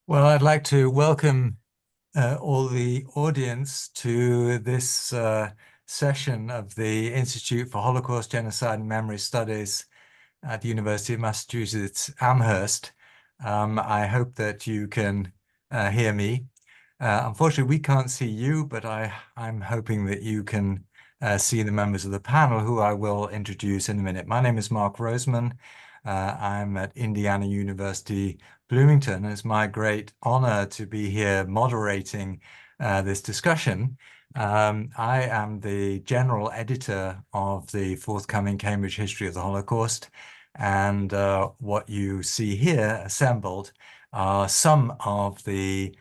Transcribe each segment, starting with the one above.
Well, I'd like to welcome all the audience to this session of the Institute for Holocaust, Genocide and Memory Studies at the University of Massachusetts Amherst. I hope that you can hear me. Unfortunately, we can't see you, but I'm hoping that you can see the members of the panel who I will introduce in a minute. My name is Mark Roseman. I'm at Indiana University, Bloomington, and it's my great honor to be here moderating this discussion. I am the general editor of the forthcoming Cambridge History of the Holocaust, and what you see here assembled are some of the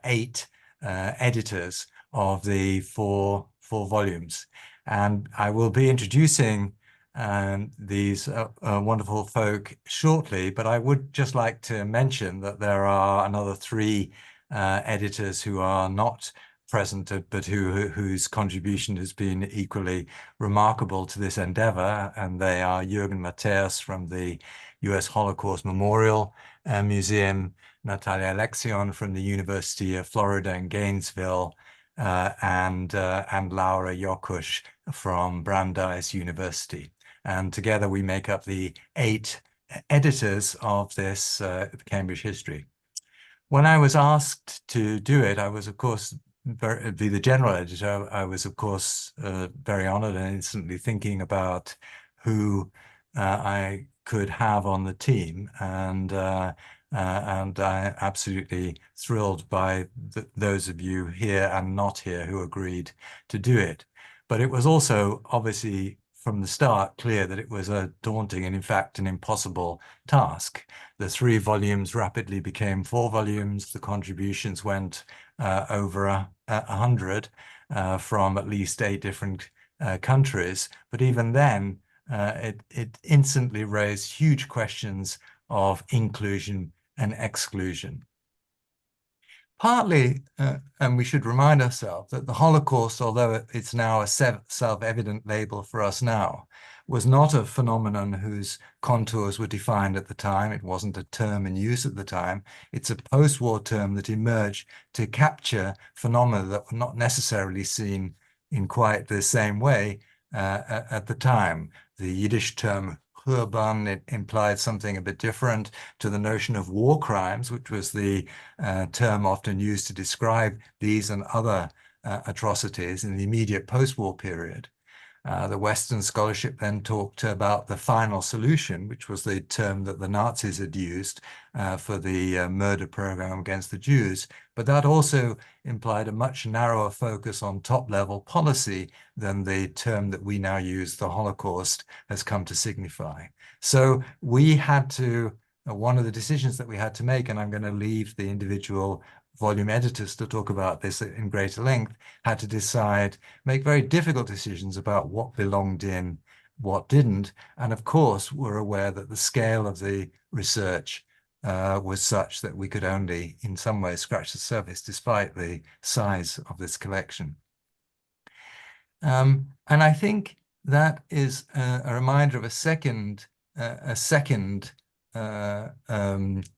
eight editors of the four volumes. And I will be introducing these wonderful folk shortly, but I would just like to mention that there are another three editors who are not present, but whose contribution has been equally remarkable to this endeavor, and they are Jürgen Matthäus from the US Holocaust Memorial Museum, Natalia Alexion from the University of Florida in Gainesville, and Laura Jokusch from Brandeis University. And together we make up the eight editors of this Cambridge history. When I was asked to do it, I was, of course, be the general editor. I was, of course, very honored and instantly thinking about who I could have on the team. And I'm absolutely thrilled by those of you here and not here who agreed to do it. But it was also obviously from the start clear that it was a daunting and in fact an impossible task. The 3 volumes rapidly became 4 volumes. The contributions went over 100 from at least 8 different countries. But even then, it instantly raised huge questions of inclusion and exclusion. Partly, and we should remind ourselves that the Holocaust, although it's now a self-evident label for us now, was not a phenomenon whose contours were defined at the time. It wasn't a term in use at the time. It's a post-war term that emerged to capture phenomena that were not necessarily seen in quite the same way at the time. The Yiddish term Urban, it implied something a bit different to the notion of war crimes, which was the term often used to describe these and other atrocities in the immediate post-war period. The Western scholarship then talked about the final solution, which was the term that the Nazis had used for the murder program against the Jews. But that also implied a much narrower focus on top-level policy than the term that we now use, the Holocaust, has come to signify. So we had to, one of the decisions that we had to make, and I'm going to leave the individual volume editors to talk about this in greater length, had to decide, make very difficult decisions about what belonged in, what didn't. And of course, we're aware that the scale of the research was such that we could only, in some ways, scratch the surface, despite the size of this collection. And I think that is a reminder of a second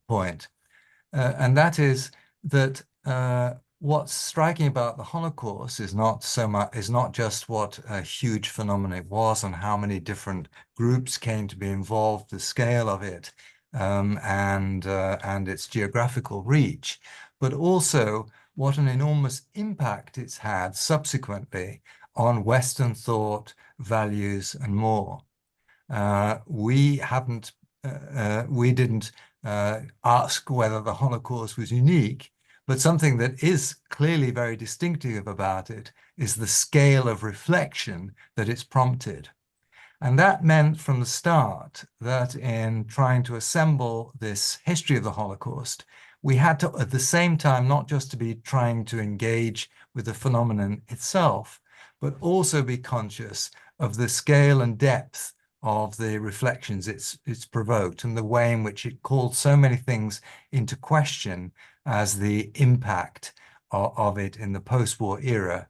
point, and that is that what's striking about the Holocaust is not just what a huge phenomenon it was and how many different groups came to be involved, the scale of it, and its geographical reach, but also what an enormous impact it's had subsequently on Western thought, values, and more. We didn't ask whether the Holocaust was unique, but something that is clearly very distinctive about it is the scale of reflection that it's prompted. And that meant from the start that in trying to assemble this history of the Holocaust, we had to, at the same time, not just to be trying to engage with the phenomenon itself, but also be conscious of the scale and depth of the reflections it's provoked and the way in which it called so many things into question as the impact of it in the post-war era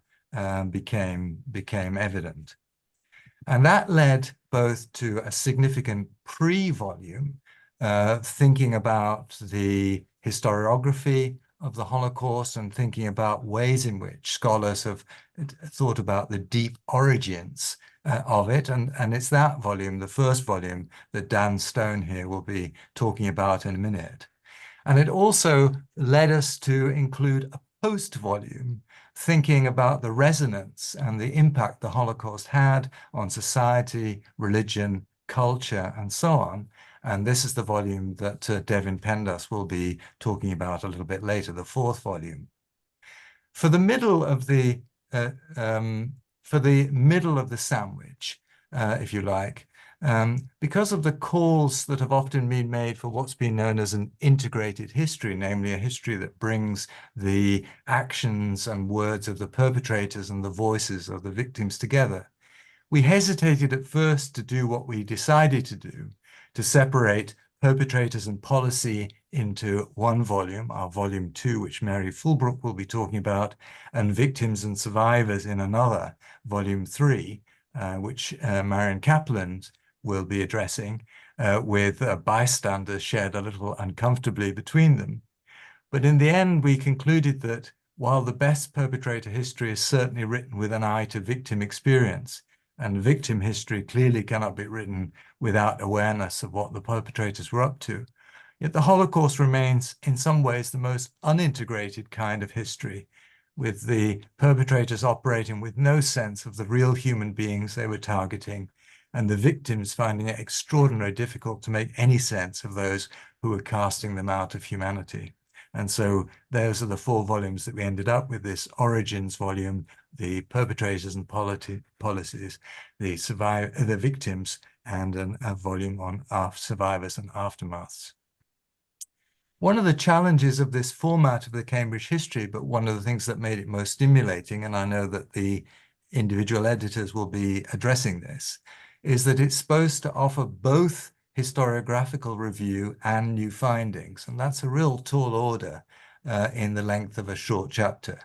became evident. And that led both to a significant pre-volume, thinking about the historiography of the Holocaust and thinking about ways in which scholars have thought about the deep origins of it. And it's that volume, the first volume, that Dan Stone here will be talking about in a minute. And it also led us to include a post volume, thinking about the resonance and the impact the Holocaust had on society, religion, culture, and so on. And this is the volume that Devin Pendas will be talking about a little bit later, the fourth volume. For the middle of the sandwich, if you like, because of the calls that have often been made for what's been known as an integrated history, namely a history that brings the actions and words of the perpetrators and the voices of the victims together, we hesitated at first to do what we decided to do, to separate perpetrators and policy into one volume, our volume 2, which Mary Fulbrook will be talking about, and victims and survivors in another, volume 3, which Marion Kaplan will be addressing, with bystanders shared a little uncomfortably between them. But in the end, we concluded that while the best perpetrator history is certainly written with an eye to victim experience, and victim history clearly cannot be written without awareness of what the perpetrators were up to, yet the Holocaust remains in some ways the most unintegrated kind of history, with the perpetrators operating with no sense of the real human beings they were targeting, and the victims finding it extraordinarily difficult to make any sense of those who were casting them out of humanity. And so those are the 4 volumes that we ended up with: this origins volume, the perpetrators and policies, the victims, and a volume on survivors and aftermaths. One of the challenges of this format of the Cambridge history, but one of the things that made it most stimulating, and I know that the individual editors will be addressing this, is that it's supposed to offer both historiographical review and new findings. And that's a real tall order in the length of a short chapter.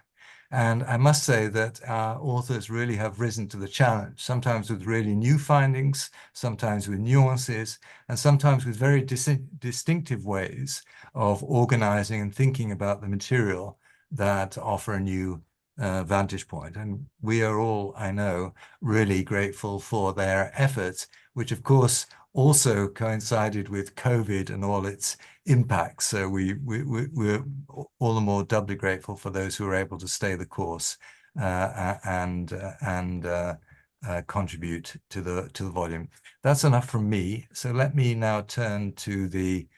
And I must say that our authors really have risen to the challenge, sometimes with really new findings, sometimes with nuances, and sometimes with very distinctive ways of organizing and thinking about the material that offer a new vantage point. And we are all, I know, really grateful for their efforts, which of course also coincided with COVID and all its impacts. So we're all the more doubly grateful for those who are able to stay the course and contribute to the volume. That's enough from me. So let me now turn to the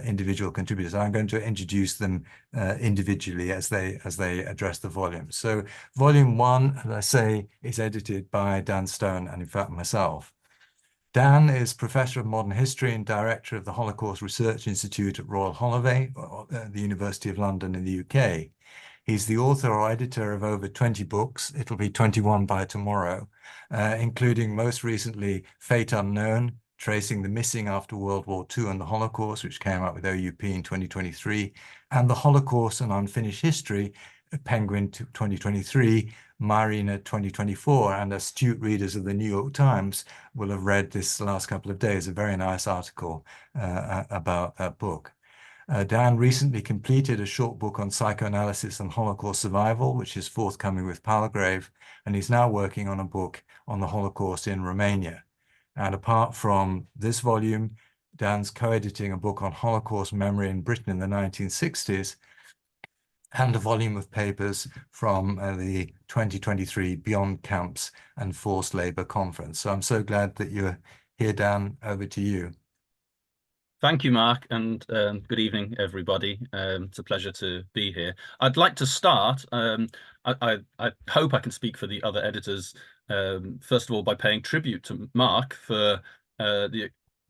individual contributors. I'm going to introduce them individually as they address the volume. So volume 1, as I say, is edited by Dan Stone and in fact myself. Dan is Professor of Modern History and Director of the Holocaust Research Institute at Royal Holloway, the University of London in the UK. He's the author or editor of over 20 books. It'll be 21 by tomorrow, including most recently Fate Unknown, Tracing the Missing After World War II and the Holocaust, which came out with OUP in 2023, and The Holocaust and Unfinished History, Penguin 2023, Marina 2024, and astute readers of the New York Times will have read this last couple of days, a very nice article about that book. Dan recently completed a short book on psychoanalysis and Holocaust survival, which is forthcoming with Palgrave, and he's now working on a book on the Holocaust in Romania. And apart from this volume, Dan's co-editing a book on Holocaust memory in Britain in the 1960s, and a volume of papers from the 2023 Beyond Camps and Forced Labor Conference. So I'm so glad that you're here, Dan. Over to you. Thank you, Mark, and good evening, everybody. It's a pleasure to be here. I'd like to start. I hope I can speak for the other editors. First of all, by paying tribute to Mark for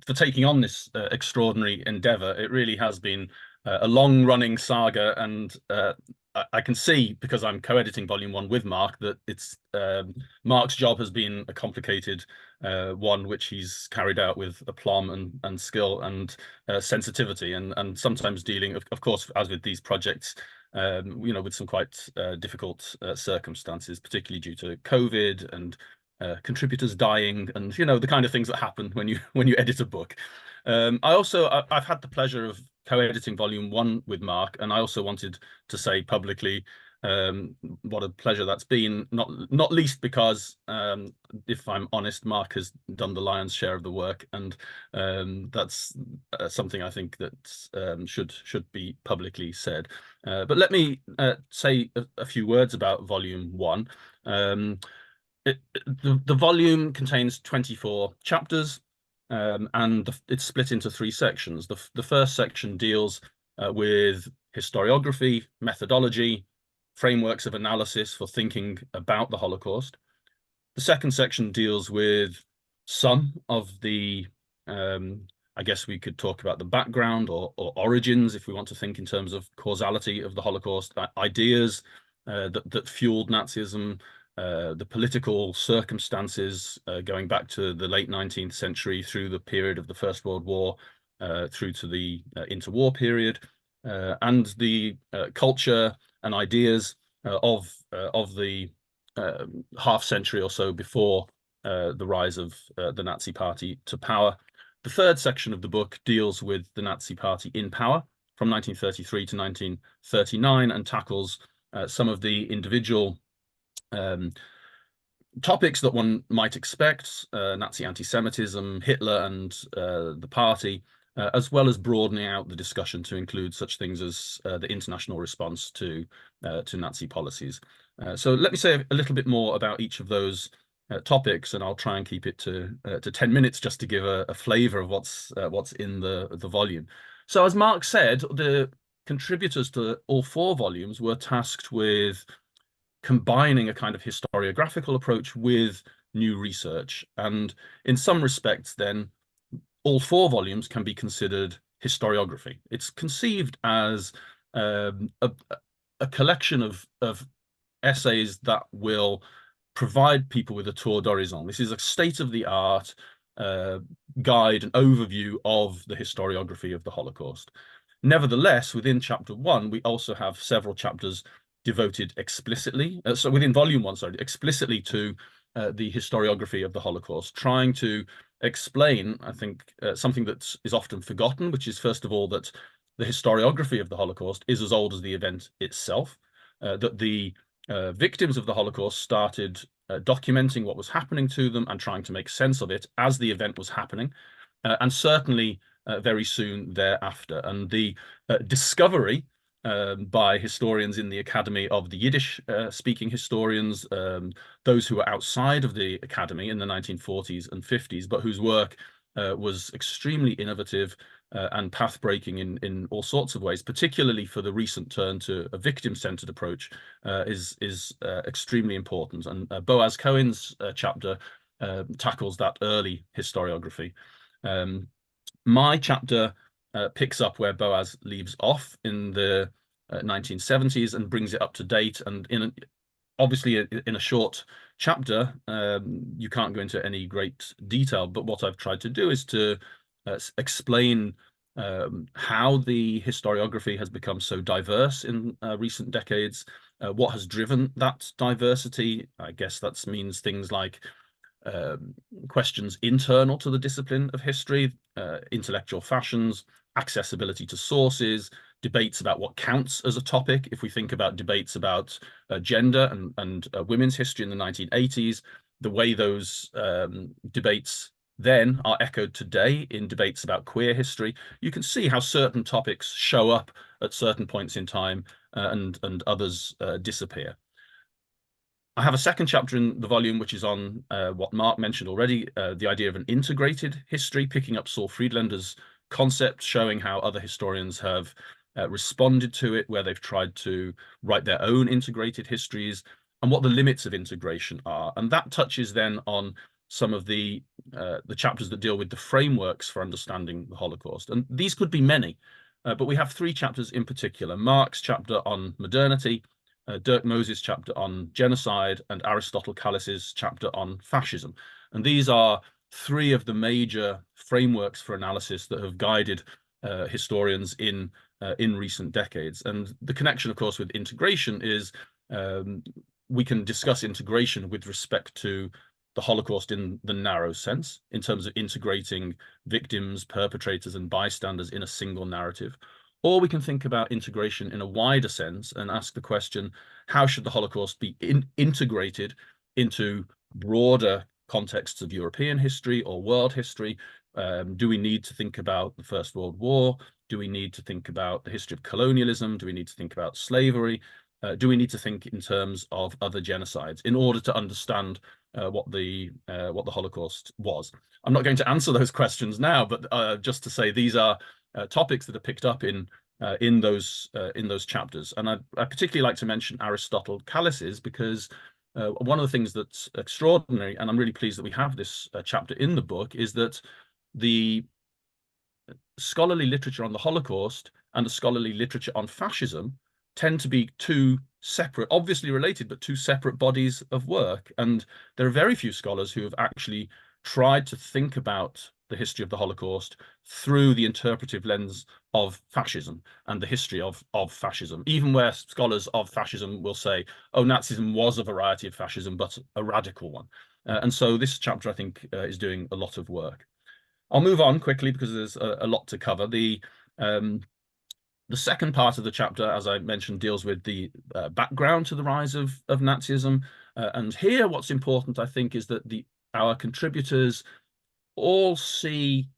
taking on this extraordinary endeavor. It really has been a long-running saga, and I can see, because I'm co-editing Volume 1 with Mark, that it's Mark's job has been a complicated one, which he's carried out with aplomb and skill and sensitivity, and sometimes dealing, of course, as with these projects, with some quite difficult circumstances, particularly due to COVID and contributors dying, and the kind of things that happen when you edit a book. I've had the pleasure of co-editing volume 1 with Mark, and I also wanted to say publicly what a pleasure that's been, not least because, if I'm honest, Mark has done the lion's share of the work, and that's something I think that should be publicly said. But let me say a few words about volume 1. The volume contains 24 chapters, and it's split into 3 sections. The first section deals with historiography, methodology, frameworks of analysis for thinking about the Holocaust. The second section deals with some of the, I guess we could talk about the background or origins, if we want to think in terms of causality of the Holocaust, ideas that fueled Nazism, the political circumstances going back to the late 19th century through the period of the First World War, through to the interwar period, and the culture and ideas of the half century or so before the rise of the Nazi Party to power. The third section of the book deals with the Nazi Party in power from 1933 to 1939 and tackles some of the individual topics that one might expect, Nazi anti-Semitism, Hitler and the party, as well as broadening out the discussion to include such things as the international response to Nazi policies. So let me say a little bit more about each of those topics, and I'll try and keep it to 10 minutes just to give a flavour of what's in the volume. So as Mark said, the contributors to all 4 volumes were tasked with combining a kind of historiographical approach with new research. And in some respects, then, all 4 volumes can be considered historiography. It's conceived as a collection of essays that will provide people with a tour d'horizon. This is a state-of-the-art guide and overview of the historiography of the Holocaust. Nevertheless, within chapter 1, we also have several chapters devoted explicitly, so within volume 1, sorry, explicitly to the historiography of the Holocaust, trying to explain, I think, something that is often forgotten, which is, first of all, that the historiography of the Holocaust is as old as the event itself, that the victims of the Holocaust started documenting what was happening to them and trying to make sense of it as the event was happening, and certainly very soon thereafter. And the discovery by historians in the Academy of the Yiddish-speaking historians, those who were outside of the Academy in the 1940s and 50s, but whose work was extremely innovative and path-breaking in all sorts of ways, particularly for the recent turn to a victim-centered approach, is extremely important. And Boaz Cohen's chapter tackles that early historiography. My chapter picks up where Boaz leaves off in the 1970s and brings it up to date. And obviously, in a short chapter, you can't go into any great detail. But what I've tried to do is to explain how the historiography has become so diverse in recent decades, what has driven that diversity. I guess that means things like questions internal to the discipline of history, intellectual fashions, accessibility to sources, debates about what counts as a topic. If we think about debates about gender and women's history in the 1980s, the way those debates then are echoed today in debates about queer history, you can see how certain topics show up at certain points in time and others disappear. I have a second chapter in the volume, which is on what Mark mentioned already, the idea of an integrated history, picking up Saul Friedlander's concept, showing how other historians have responded to it, where they've tried to write their own integrated histories, and what the limits of integration are. And that touches then on some of the chapters that deal with the frameworks for understanding the Holocaust. And these could be many, but we have 3 chapters in particular: Mark's chapter on modernity, Dirk Moses' chapter on genocide, and Aristotle Kallis's chapter on fascism. And these are 3 of the major frameworks for analysis that have guided historians in recent decades. And the connection, of course, with integration is we can discuss integration with respect to the Holocaust in the narrow sense, in terms of integrating victims, perpetrators, and bystanders in a single narrative. Or we can think about integration in a wider sense and ask the question, how should the Holocaust be integrated into broader contexts of European history or world history? Do we need to think about the First World War? Do we need to think about the history of colonialism? Do we need to think about slavery? Do we need to think in terms of other genocides in order to understand what the Holocaust was? I'm not going to answer those questions now, but just to say these are topics that are picked up in those chapters. And I particularly like to mention Aristotle Callices, because one of the things that's extraordinary, and I'm really pleased that we have this chapter in the book, is that the scholarly literature on the Holocaust and the scholarly literature on fascism tend to be two separate, obviously related, but two separate bodies of work. And there are very few scholars who have actually tried to think about the history of the Holocaust through the interpretive lens of fascism and the history of fascism, even where scholars of fascism will say, oh, Nazism was a variety of fascism, but a radical one. And so this chapter, I think, is doing a lot of work. I'll move on quickly because there's a lot to cover. The second part of the chapter, as I mentioned, deals with the background to the rise of Nazism. And here what's important, I think, is that our contributors all see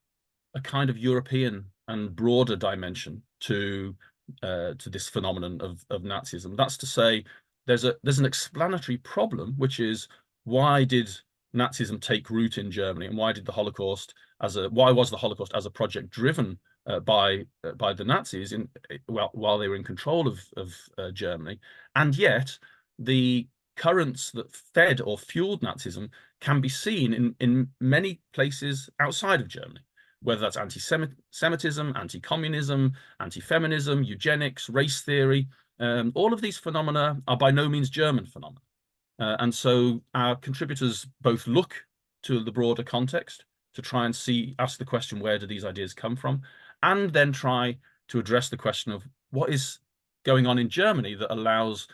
a kind of European and broader dimension to this phenomenon of Nazism. That's to say, there's an explanatory problem, which is, why did Nazism take root in Germany, and why was the Holocaust as a project driven by the Nazis while they were in control of Germany, and yet the currents that fed or fueled Nazism can be seen in many places outside of Germany, whether that's anti-Semitism, anti-communism, anti-feminism, eugenics, race theory. All of these phenomena are by no means German phenomena. And so our contributors both look to the broader context to try and ask the question, where do these ideas come from? And then try to address the question of what is going on in Germany that allows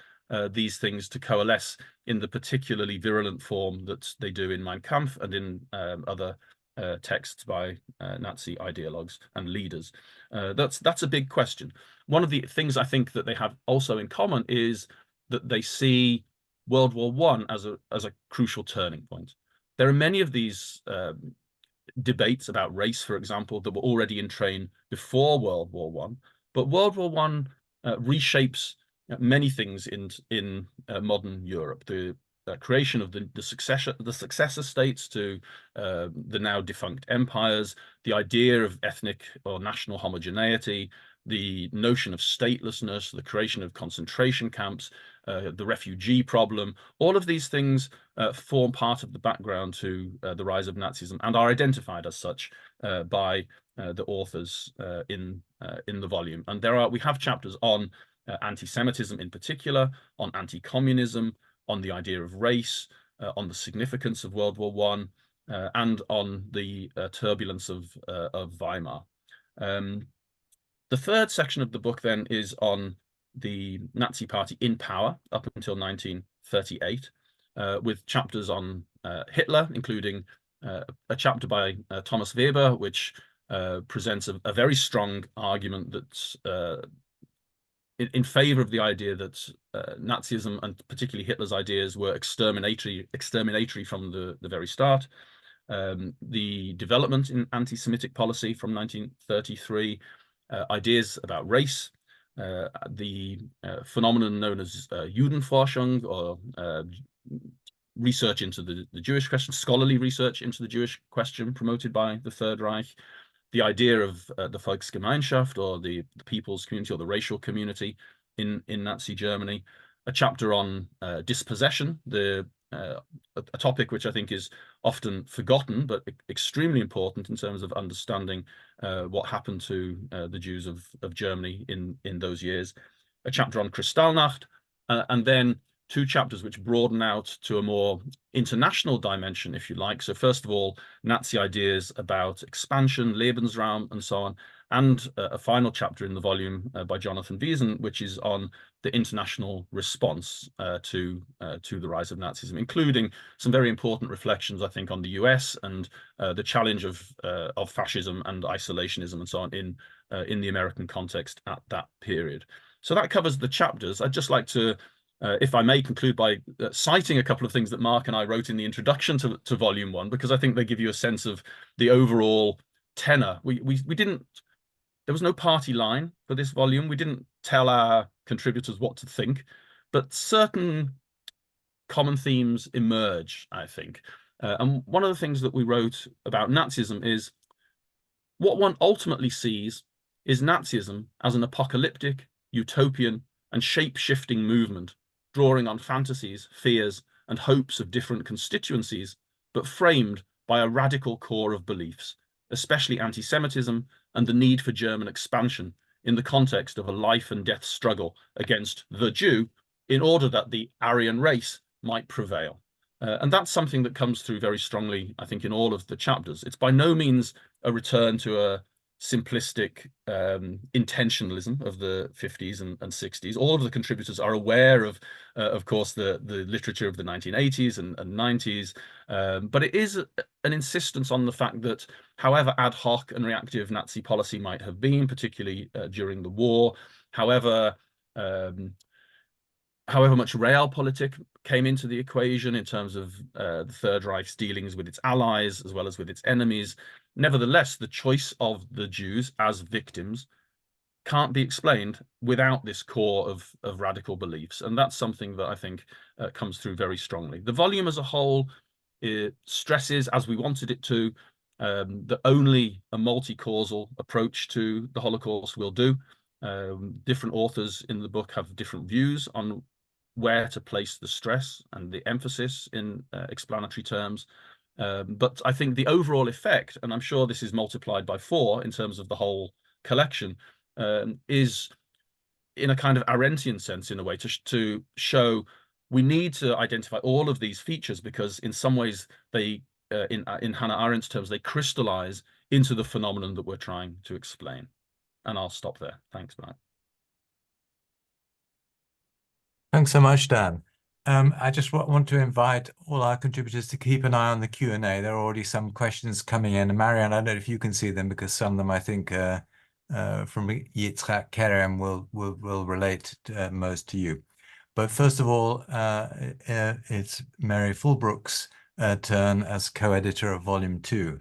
these things to coalesce in the particularly virulent form that they do in Mein Kampf and in other texts by Nazi ideologues and leaders. That's a big question. One of the things I think that they have also in common is that they see World War I as a crucial turning point. There are many of these debates about race, for example, that were already in train before World War I, but World War I reshapes many things in modern Europe. The creation of the successor states to the now defunct empires, the idea of ethnic or national homogeneity, the notion of statelessness, the creation of concentration camps, the refugee problem, all of these things form part of the background to the rise of Nazism and are identified as such by the authors in the volume. And we have chapters on anti-Semitism in particular, on anti-communism, on the idea of race, on the significance of World War I, and on the turbulence of Weimar. The third section of the book then is on the Nazi Party in power up until 1938, with chapters on Hitler, including a chapter by Thomas Weber, which presents a very strong argument that in favor of the idea that Nazism and particularly Hitler's ideas were exterminatory from the very start. The development in anti-Semitic policy from 1933, ideas about race, the phenomenon known as Judenforschung, or research into the Jewish question, scholarly research into the Jewish question promoted by the Third Reich, the idea of the Volksgemeinschaft, or the people's community or the racial community in Nazi Germany, a chapter on dispossession, a topic which I think is often forgotten, but extremely important in terms of understanding what happened to the Jews of Germany in those years, a chapter on Kristallnacht, and then two chapters which broaden out to a more international dimension, if you like. So first of all, Nazi ideas about expansion, Lebensraum, and so on. and a final chapter in the volume by Jonathan Wiesen, which is on the international response to the rise of Nazism, including some very important reflections, I think, on the US and the challenge of fascism and isolationism and so on in the American context at that period. So that covers the chapters. I'd just like to, if I may, conclude by citing a couple of things that Mark and I wrote in the introduction to Volume 1, because I think they give you a sense of the overall tenor. We didn't, there was no party line for this volume. We didn't tell our contributors what to think, but certain common themes emerge, I think. And one of the things that we wrote about Nazism is what one ultimately sees is Nazism as an apocalyptic, utopian, and shape-shifting movement, drawing on fantasies, fears, and hopes of different constituencies, but framed by a radical core of beliefs, especially anti-Semitism and the need for German expansion in the context of a life and death struggle against the Jew in order that the Aryan race might prevail. And that's something that comes through very strongly, I think, in all of the chapters. It's by no means a return to a simplistic intentionalism of the 50s and 60s. All of the contributors are aware of course, the literature of the 1980s and 90s, but it is an insistence on the fact that however ad hoc and reactive Nazi policy might have been, particularly during the war, however much realpolitik came into the equation in terms of the Third Reich's dealings with its allies as well as with its enemies, nevertheless, the choice of the Jews as victims can't be explained without this core of radical beliefs. And that's something that I think comes through very strongly. The volume as a whole stresses, as we wanted it to, that only a multi-causal approach to the Holocaust will do. Different authors in the book have different views on where to place the stress and the emphasis in explanatory terms. But I think the overall effect, and I'm sure this is multiplied by 4 in terms of the whole collection, is in a kind of Arendtian sense, in a way, to show we need to identify all of these features because in some ways they, in Hannah Arendt's terms, they crystallize into the phenomenon that we're trying to explain. And I'll stop there. Thanks, Matt. Thanks so much, Dan. I just want to invite all our contributors to keep an eye on the Q&A. There are already some questions coming in. And Marianne, I don't know if you can see them because some of them, I think, from Yitzhak Kerem will relate most to you. But first of all, it's Mary Fulbrook's turn as co-editor of Volume 2.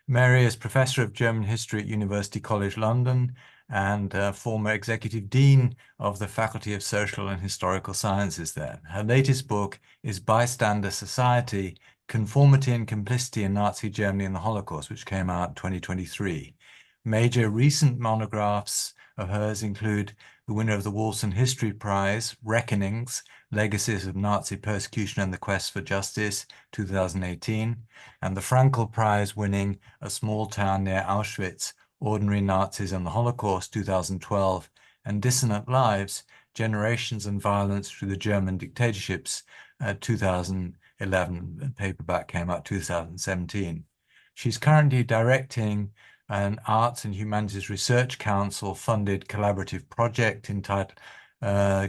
Mary is Professor of German History at University College London and former Executive Dean of the Faculty of Social and Historical Sciences there. Her latest book is Bystander Society, Conformity and Complicity in Nazi Germany and the Holocaust, which came out in 2023. Major recent monographs of hers include the winner of the Wolfson History Prize, Reckonings, Legacies of Nazi Persecution and the Quest for Justice, 2018, and the Frankel Prize winning A Small Town Near Auschwitz, Ordinary Nazis and the Holocaust, 2012, and Dissonant Lives, Generations and Violence Through the German Dictatorships, 2011. The paperback came out 2017. She's currently directing an Arts and Humanities Research Council funded collaborative project entitled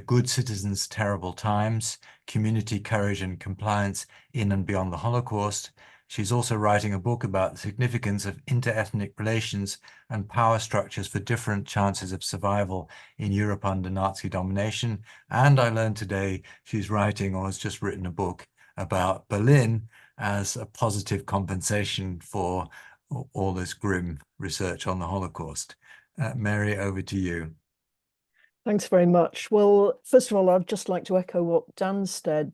Good Citizens, Terrible Times, Community Courage and Compliance in and Beyond the Holocaust. She's also writing a book about the significance of interethnic relations and power structures for different chances of survival in Europe under Nazi domination. And I learned today she's writing or has just written a book about Berlin as a positive compensation for all this grim research on the Holocaust. Mary, over to you. Thanks very much. Well, first of all, I'd just like to echo what Dan said,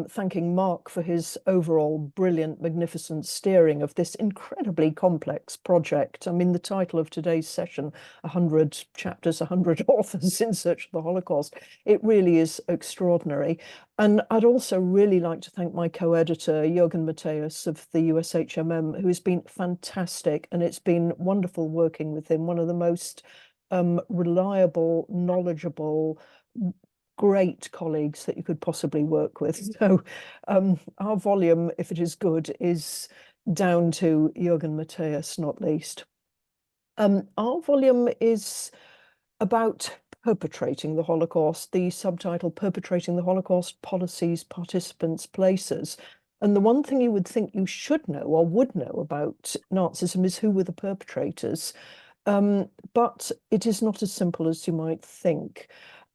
thanking Mark for his overall brilliant, magnificent steering of this incredibly complex project. I mean, the title of today's session, 100 chapters, 100 authors in search of the Holocaust, it really is extraordinary. And I'd also really like to thank my co-editor, Jürgen Matthäus of the USHMM, who has been fantastic. And it's been wonderful working with him, one of the most reliable, knowledgeable, great colleagues that you could possibly work with. So our volume, if it is good, is down to Jürgen Matthäus, not least. Our volume is about perpetrating the Holocaust, the subtitle Perpetrating the Holocaust, Policies, Participants, Places. And the one thing you would think you should know or would know about Nazism is who were the perpetrators. But it is not as simple as you might think.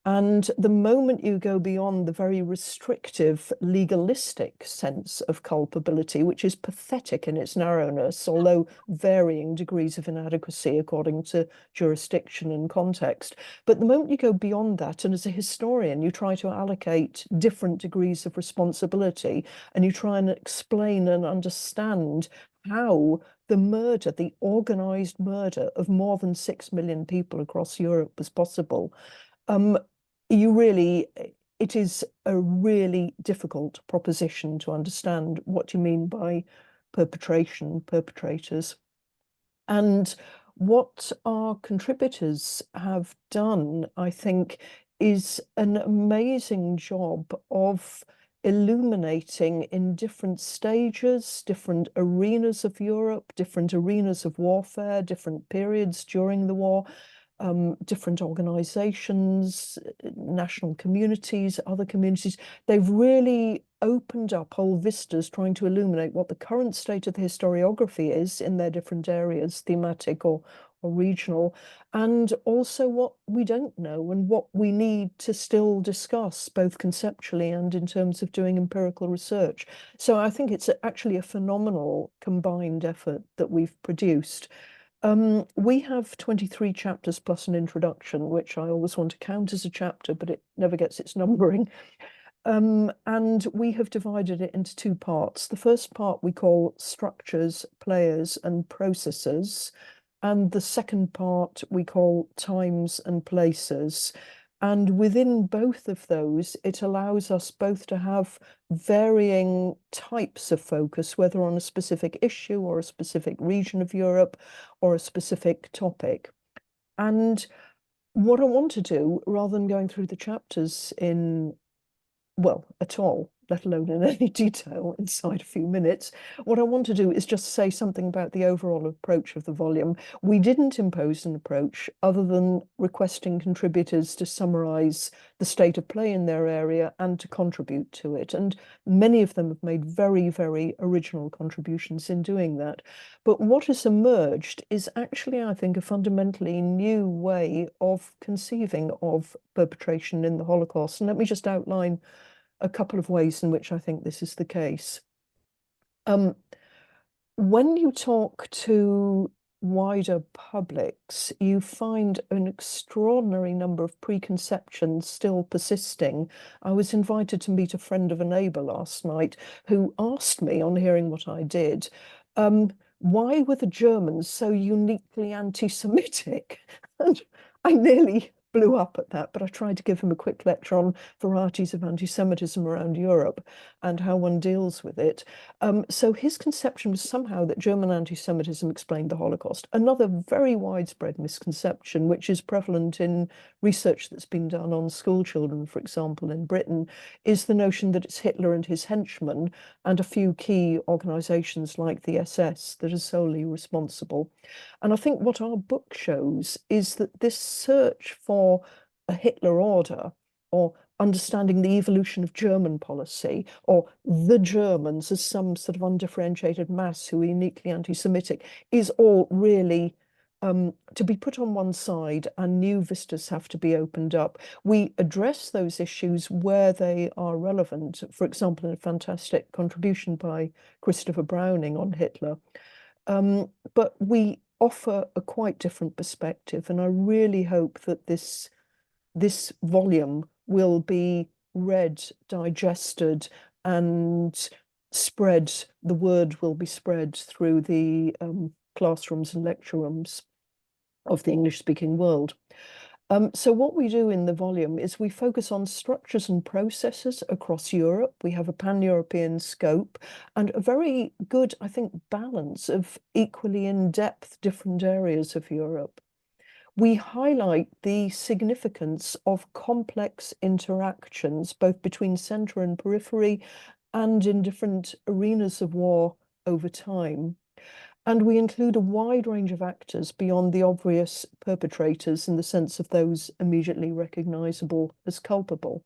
And the moment you go beyond the very restrictive legalistic sense of culpability, which is pathetic in its narrowness, although varying degrees of inadequacy according to jurisdiction and context. But the moment you go beyond that, and as a historian, you try to allocate different degrees of responsibility, and you try and explain and understand how the murder, the organized murder of more than 6 million people across Europe was possible, it is a really difficult proposition to understand what you mean by perpetration, perpetrators. And what our contributors have done, I think, is an amazing job of illuminating in different stages, different arenas of Europe, different arenas of warfare, different periods during the war, different organizations, national communities, other communities. They've really opened up whole vistas trying to illuminate what the current state of the historiography is in their different areas, thematic or regional, and also what we don't know and what we need to still discuss, both conceptually and in terms of doing empirical research. So I think it's actually a phenomenal combined effort that we've produced. We have 23 chapters plus an introduction, which I always want to count as a chapter, but it never gets its numbering. And we have divided it into two parts. The first part we call structures, players, and processes. And the second part we call times and places. And within both of those, it allows us both to have varying types of focus, whether on a specific issue or a specific region of Europe or a specific topic. And what I want to do, rather than going through the chapters at all, let alone in any detail inside a few minutes, what I want to do is just say something about the overall approach of the volume. We didn't impose an approach other than requesting contributors to summarize the state of play in their area and to contribute to it. And many of them have made very, very original contributions in doing that. But what has emerged is actually, I think, a fundamentally new way of conceiving of perpetration in the Holocaust. And let me just outline a couple of ways in which I think this is the case. When you talk to wider publics, you find an extraordinary number of preconceptions still persisting. I was invited to meet a friend of a neighbour last night who asked me, on hearing what I did, why were the Germans so uniquely anti-Semitic? And I nearly blew up at that, but I tried to give him a quick lecture on varieties of anti-Semitism around Europe and how one deals with it. So his conception was somehow that German anti-Semitism explained the Holocaust. Another very widespread misconception, which is prevalent in research that's been done on school children, for example, in Britain, is the notion that it's Hitler and his henchmen and a few key organizations like the SS that are solely responsible. And I think what our book shows is that this search for a Hitler order, or understanding the evolution of German policy, or the Germans as some sort of undifferentiated mass who are uniquely anti-Semitic, is all really to be put on one side, and new vistas have to be opened up. We address those issues where they are relevant, for example, in a fantastic contribution by Christopher Browning on Hitler. But we offer a quite different perspective, and I really hope that this volume will be read, digested, and spread. The word will be spread through the classrooms and lecture rooms of the English-speaking world. So what we do in the volume is we focus on structures and processes across Europe. We have a pan-European scope and a very good, I think, balance of equally in-depth different areas of Europe. We highlight the significance of complex interactions, both between centre and periphery and in different arenas of war over time. And we include a wide range of actors beyond the obvious perpetrators in the sense of those immediately recognizable as culpable.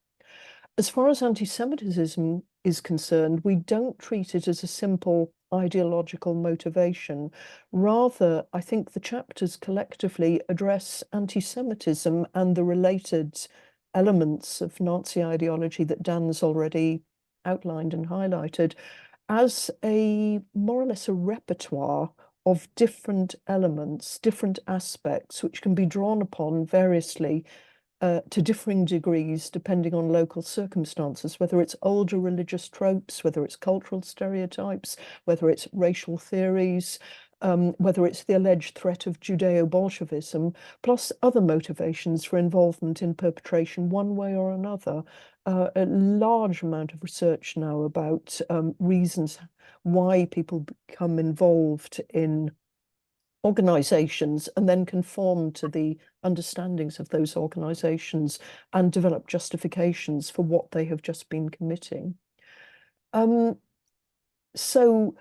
As far as anti-Semitism is concerned, we don't treat it as a simple ideological motivation. Rather, I think the chapters collectively address anti-Semitism and the related elements of Nazi ideology that Dan's already outlined and highlighted as a more or less a repertoire of different elements, different aspects, which can be drawn upon variously to differing degrees depending on local circumstances, whether it's older religious tropes, whether it's cultural stereotypes, whether it's racial theories, whether it's the alleged threat of Judeo-Bolshevism, plus other motivations for involvement in perpetration one way or another. A large amount of research now about reasons why people become involved in organizations and then conform to the understandings of those organizations and develop justifications for what they have just been committing. So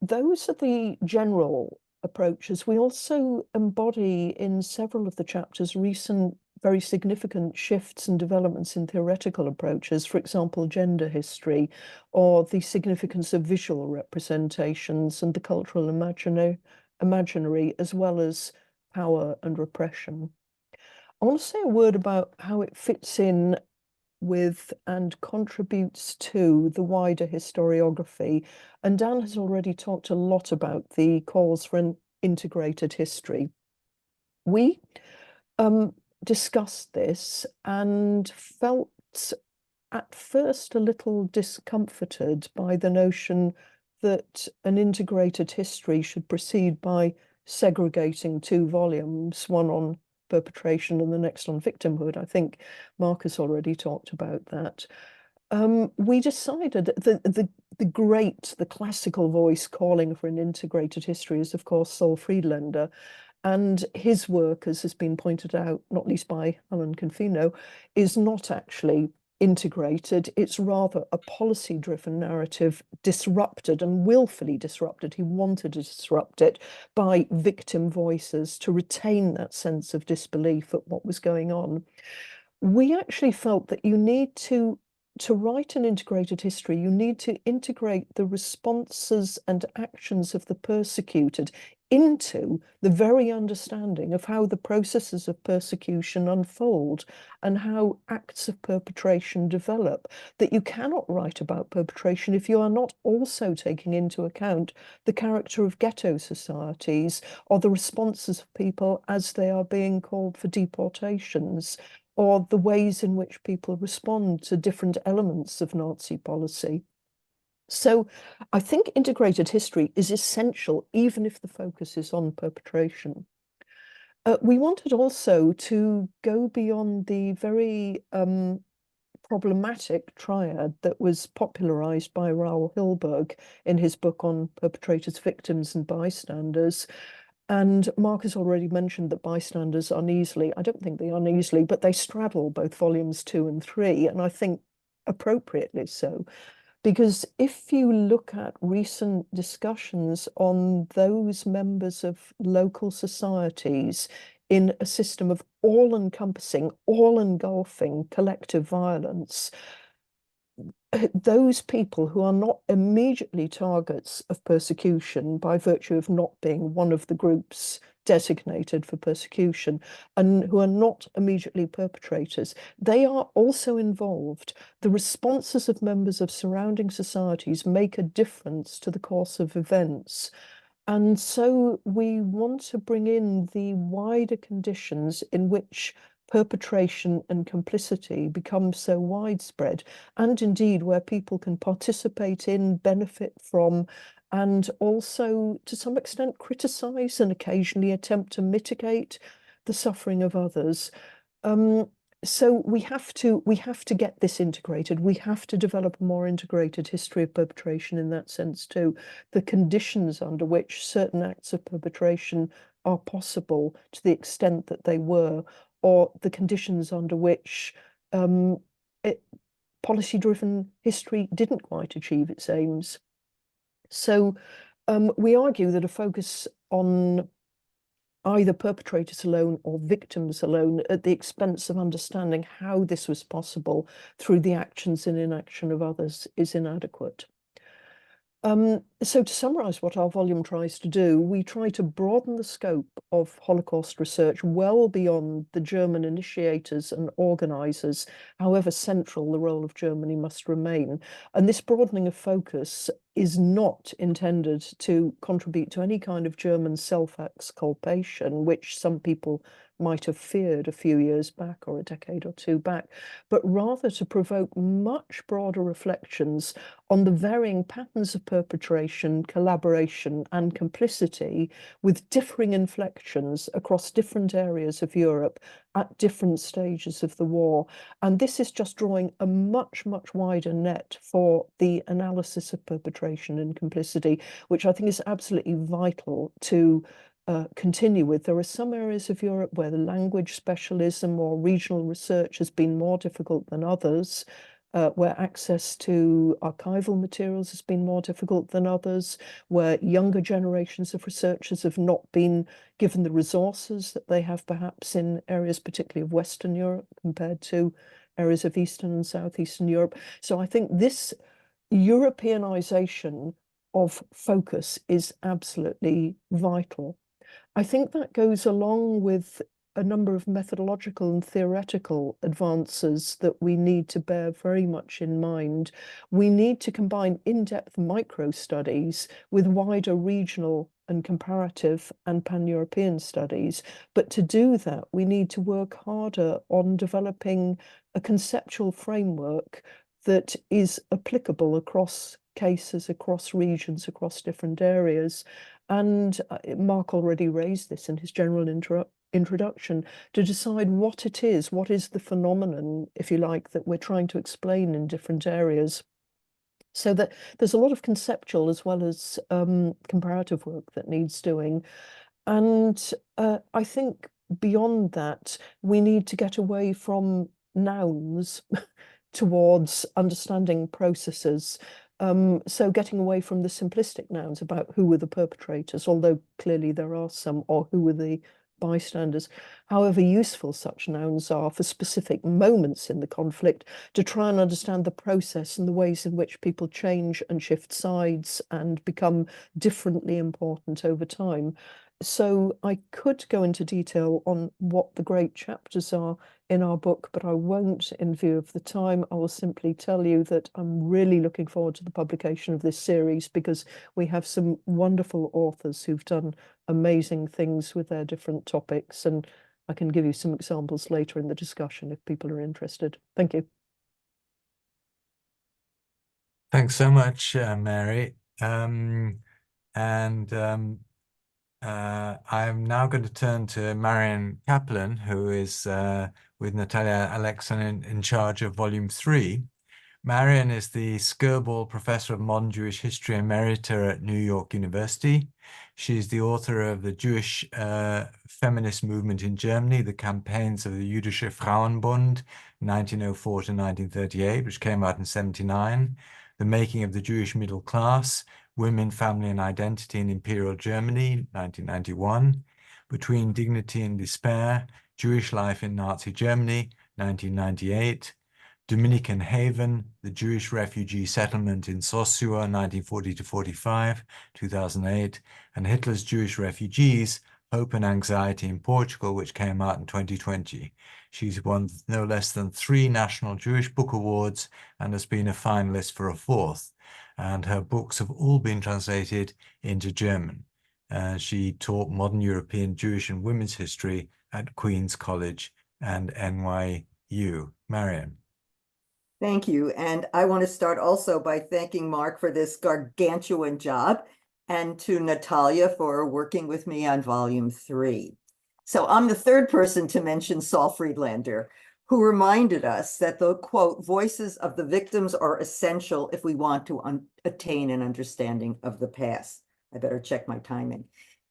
those are the general approaches. We also embody in several of the chapters recent very significant shifts and developments in theoretical approaches, for example, gender history, or the significance of visual representations and the cultural imaginary, as well as power and repression. I want to say a word about how it fits in with and contributes to the wider historiography. And Dan has already talked a lot about the calls for an integrated history. We discussed this and felt at first a little discomforted by the notion that an integrated history should proceed by segregating two volumes, one on perpetration and the next on victimhood. I think Mark has already talked about that. We decided the classical voice calling for an integrated history is, of course, Saul Friedlander. And his work, as has been pointed out, not least by Alan Confino, is not actually integrated. It's rather a policy-driven narrative, disrupted and willfully disrupted. He wanted to disrupt it by victim voices to retain that sense of disbelief at what was going on. We actually felt that you need to write an integrated history, you need to integrate the responses and actions of the persecuted into the very understanding of how the processes of persecution unfold and how acts of perpetration develop, that you cannot write about perpetration if you are not also taking into account the character of ghetto societies or the responses of people as they are being called for deportations, or the ways in which people respond to different elements of Nazi policy. So I think integrated history is essential, even if the focus is on perpetration. We wanted also to go beyond the very problematic triad that was popularized by Raoul Hilberg in his book on perpetrators, victims, and bystanders. And Mark has already mentioned that bystanders uneasily, I don't think they uneasily, but they straddle both volumes 2 and 3, and I think appropriately so. Because if you look at recent discussions on those members of local societies in a system of all-encompassing, all-engulfing collective violence, those people who are not immediately targets of persecution by virtue of not being one of the groups designated for persecution and who are not immediately perpetrators, they are also involved. The responses of members of surrounding societies make a difference to the course of events. And so we want to bring in the wider conditions in which perpetration and complicity become so widespread, and indeed where people can participate in, benefit from, and also to some extent criticize and occasionally attempt to mitigate the suffering of others. So we have to get this integrated. We have to develop a more integrated history of perpetration in that sense too. The conditions under which certain acts of perpetration are possible to the extent that they were, or the conditions under which policy-driven history didn't quite achieve its aims. So we argue that a focus on either perpetrators alone or victims alone at the expense of understanding how this was possible through the actions and inaction of others is inadequate. So to summarize what our volume tries to do, we try to broaden the scope of Holocaust research well beyond the German initiators and organizers, however central the role of Germany must remain. And this broadening of focus is not intended to contribute to any kind of German self-exculpation, which some people might have feared a few years back or a decade or two back, but rather to provoke much broader reflections on the varying patterns of perpetration, collaboration, and complicity with differing inflections across different areas of Europe at different stages of the war. And this is just drawing a much, much wider net for the analysis of perpetration and complicity, which I think is absolutely vital to continue with. There are some areas of Europe where the language specialism or regional research has been more difficult than others, where access to archival materials has been more difficult than others, where younger generations of researchers have not been given the resources that they have perhaps in areas particularly of Western Europe compared to areas of Eastern and Southeastern Europe. So I think this Europeanization of focus is absolutely vital. I think that goes along with a number of methodological and theoretical advances that we need to bear very much in mind. We need to combine in-depth micro studies with wider regional and comparative and pan-European studies. But to do that, we need to work harder on developing a conceptual framework that is applicable across cases, across regions, across different areas. And Mark already raised this in his general introduction, to decide what it is, what is the phenomenon, if you like, that we're trying to explain in different areas. So that there's a lot of conceptual as well as comparative work that needs doing. And I think beyond that, we need to get away from nouns towards understanding processes. So getting away from the simplistic nouns about who were the perpetrators, although clearly there are some, or who were the bystanders, however useful such nouns are for specific moments in the conflict, to try and understand the process and the ways in which people change and shift sides and become differently important over time. So I could go into detail on what the great chapters are in our book, but I won't in view of the time. I will simply tell you that I'm really looking forward to the publication of this series because we have some wonderful authors who've done amazing things with their different topics, and I can give you some examples later in the discussion if people are interested. Thank you. Thanks so much, Mary. I'm now going to turn to Marion Kaplan, who is with Natalia Alexan in charge of Volume 3. Marion is the Skirball Professor of Modern Jewish History Emerita at New York University. She's the author of the Jewish Feminist Movement in Germany, the Campaigns of the Jüdische Frauenbund, 1904 to 1938, which came out in 1979, The Making of the Jewish Middle Class, Women, Family and Identity in Imperial Germany, 1991, Between Dignity and Despair, Jewish Life in Nazi Germany, 1998, Dominican Haven, The Jewish Refugee Settlement in Sosua, 1940 to 45, 2008, and Hitler's Jewish Refugees, Hope and Anxiety in Portugal, which came out in 2020. She's won no less than 3 National Jewish Book Awards and has been a finalist for a 4th. And her books have all been translated into German. She taught modern European Jewish and women's history at Queen's College and NYU. Marion. Thank you. And I want to start also by thanking Mark for this gargantuan job and to Natalia for working with me on Volume 3. So I'm the third person to mention Saul Friedlander, who reminded us that the, quote, voices of the victims are essential if we want to attain an understanding of the past. I better check my timing.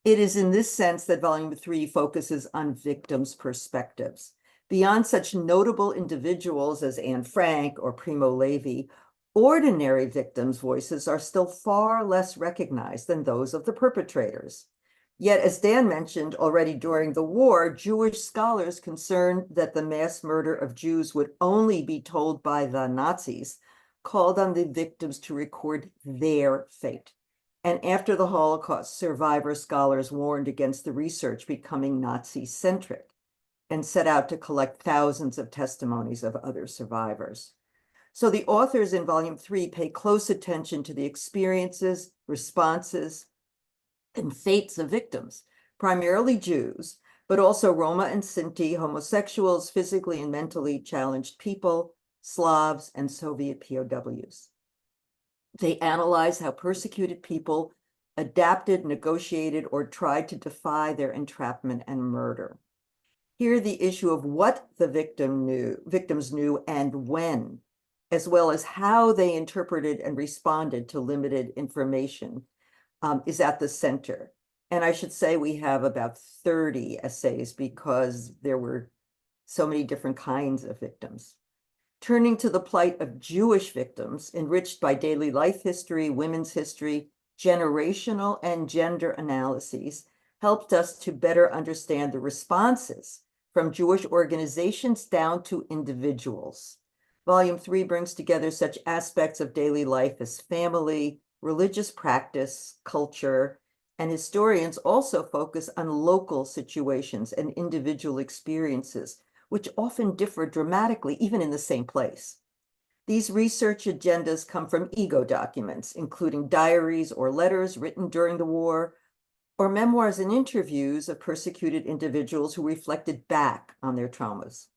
It is in this sense that Volume 3 focuses on victims' perspectives. Beyond such notable individuals as Anne Frank or Primo Levi, ordinary victims' voices are still far less recognized than those of the perpetrators. Yet, as Dan mentioned already during the war, Jewish scholars concerned that the mass murder of Jews would only be told by the Nazis called on the victims to record their fate. And after the Holocaust, survivor scholars warned against the research becoming Nazi-centric and set out to collect thousands of testimonies of other survivors. So the authors in Volume 3 pay close attention to the experiences, responses, and fates of victims, primarily Jews, but also Roma and Sinti, homosexuals, physically and mentally challenged people, Slavs, and Soviet POWs. They analyze how persecuted people adapted, negotiated, or tried to defy their entrapment and murder. Here, the issue of what the victims knew and when, as well as how they interpreted and responded to limited information, is at the center. And I should say we have about 30 essays because there were so many different kinds of victims. Turning to the plight of Jewish victims, enriched by daily life history, women's history, generational and gender analyses, helped us to better understand the responses from Jewish organizations down to individuals. Volume 3 brings together such aspects of daily life as family, religious practice, culture, and historians also focus on local situations and individual experiences, which often differ dramatically, even in the same place. These research agendas come from ego documents, including diaries or letters written during the war, or memoirs and interviews of persecuted individuals who reflected back on their traumas.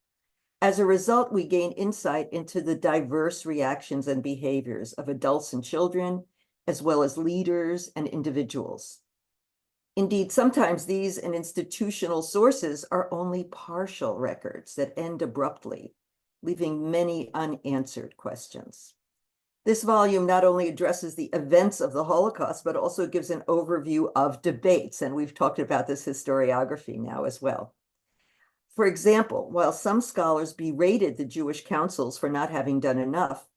As a result, we gain insight into the diverse reactions and behaviors of adults and children, as well as leaders and individuals. Indeed, sometimes these and institutional sources are only partial records that end abruptly, leaving many unanswered questions. This volume not only addresses the events of the Holocaust, but also gives an overview of debates, and we've talked about this historiography now as well. For example, while some scholars berated the Jewish councils for not having done enough,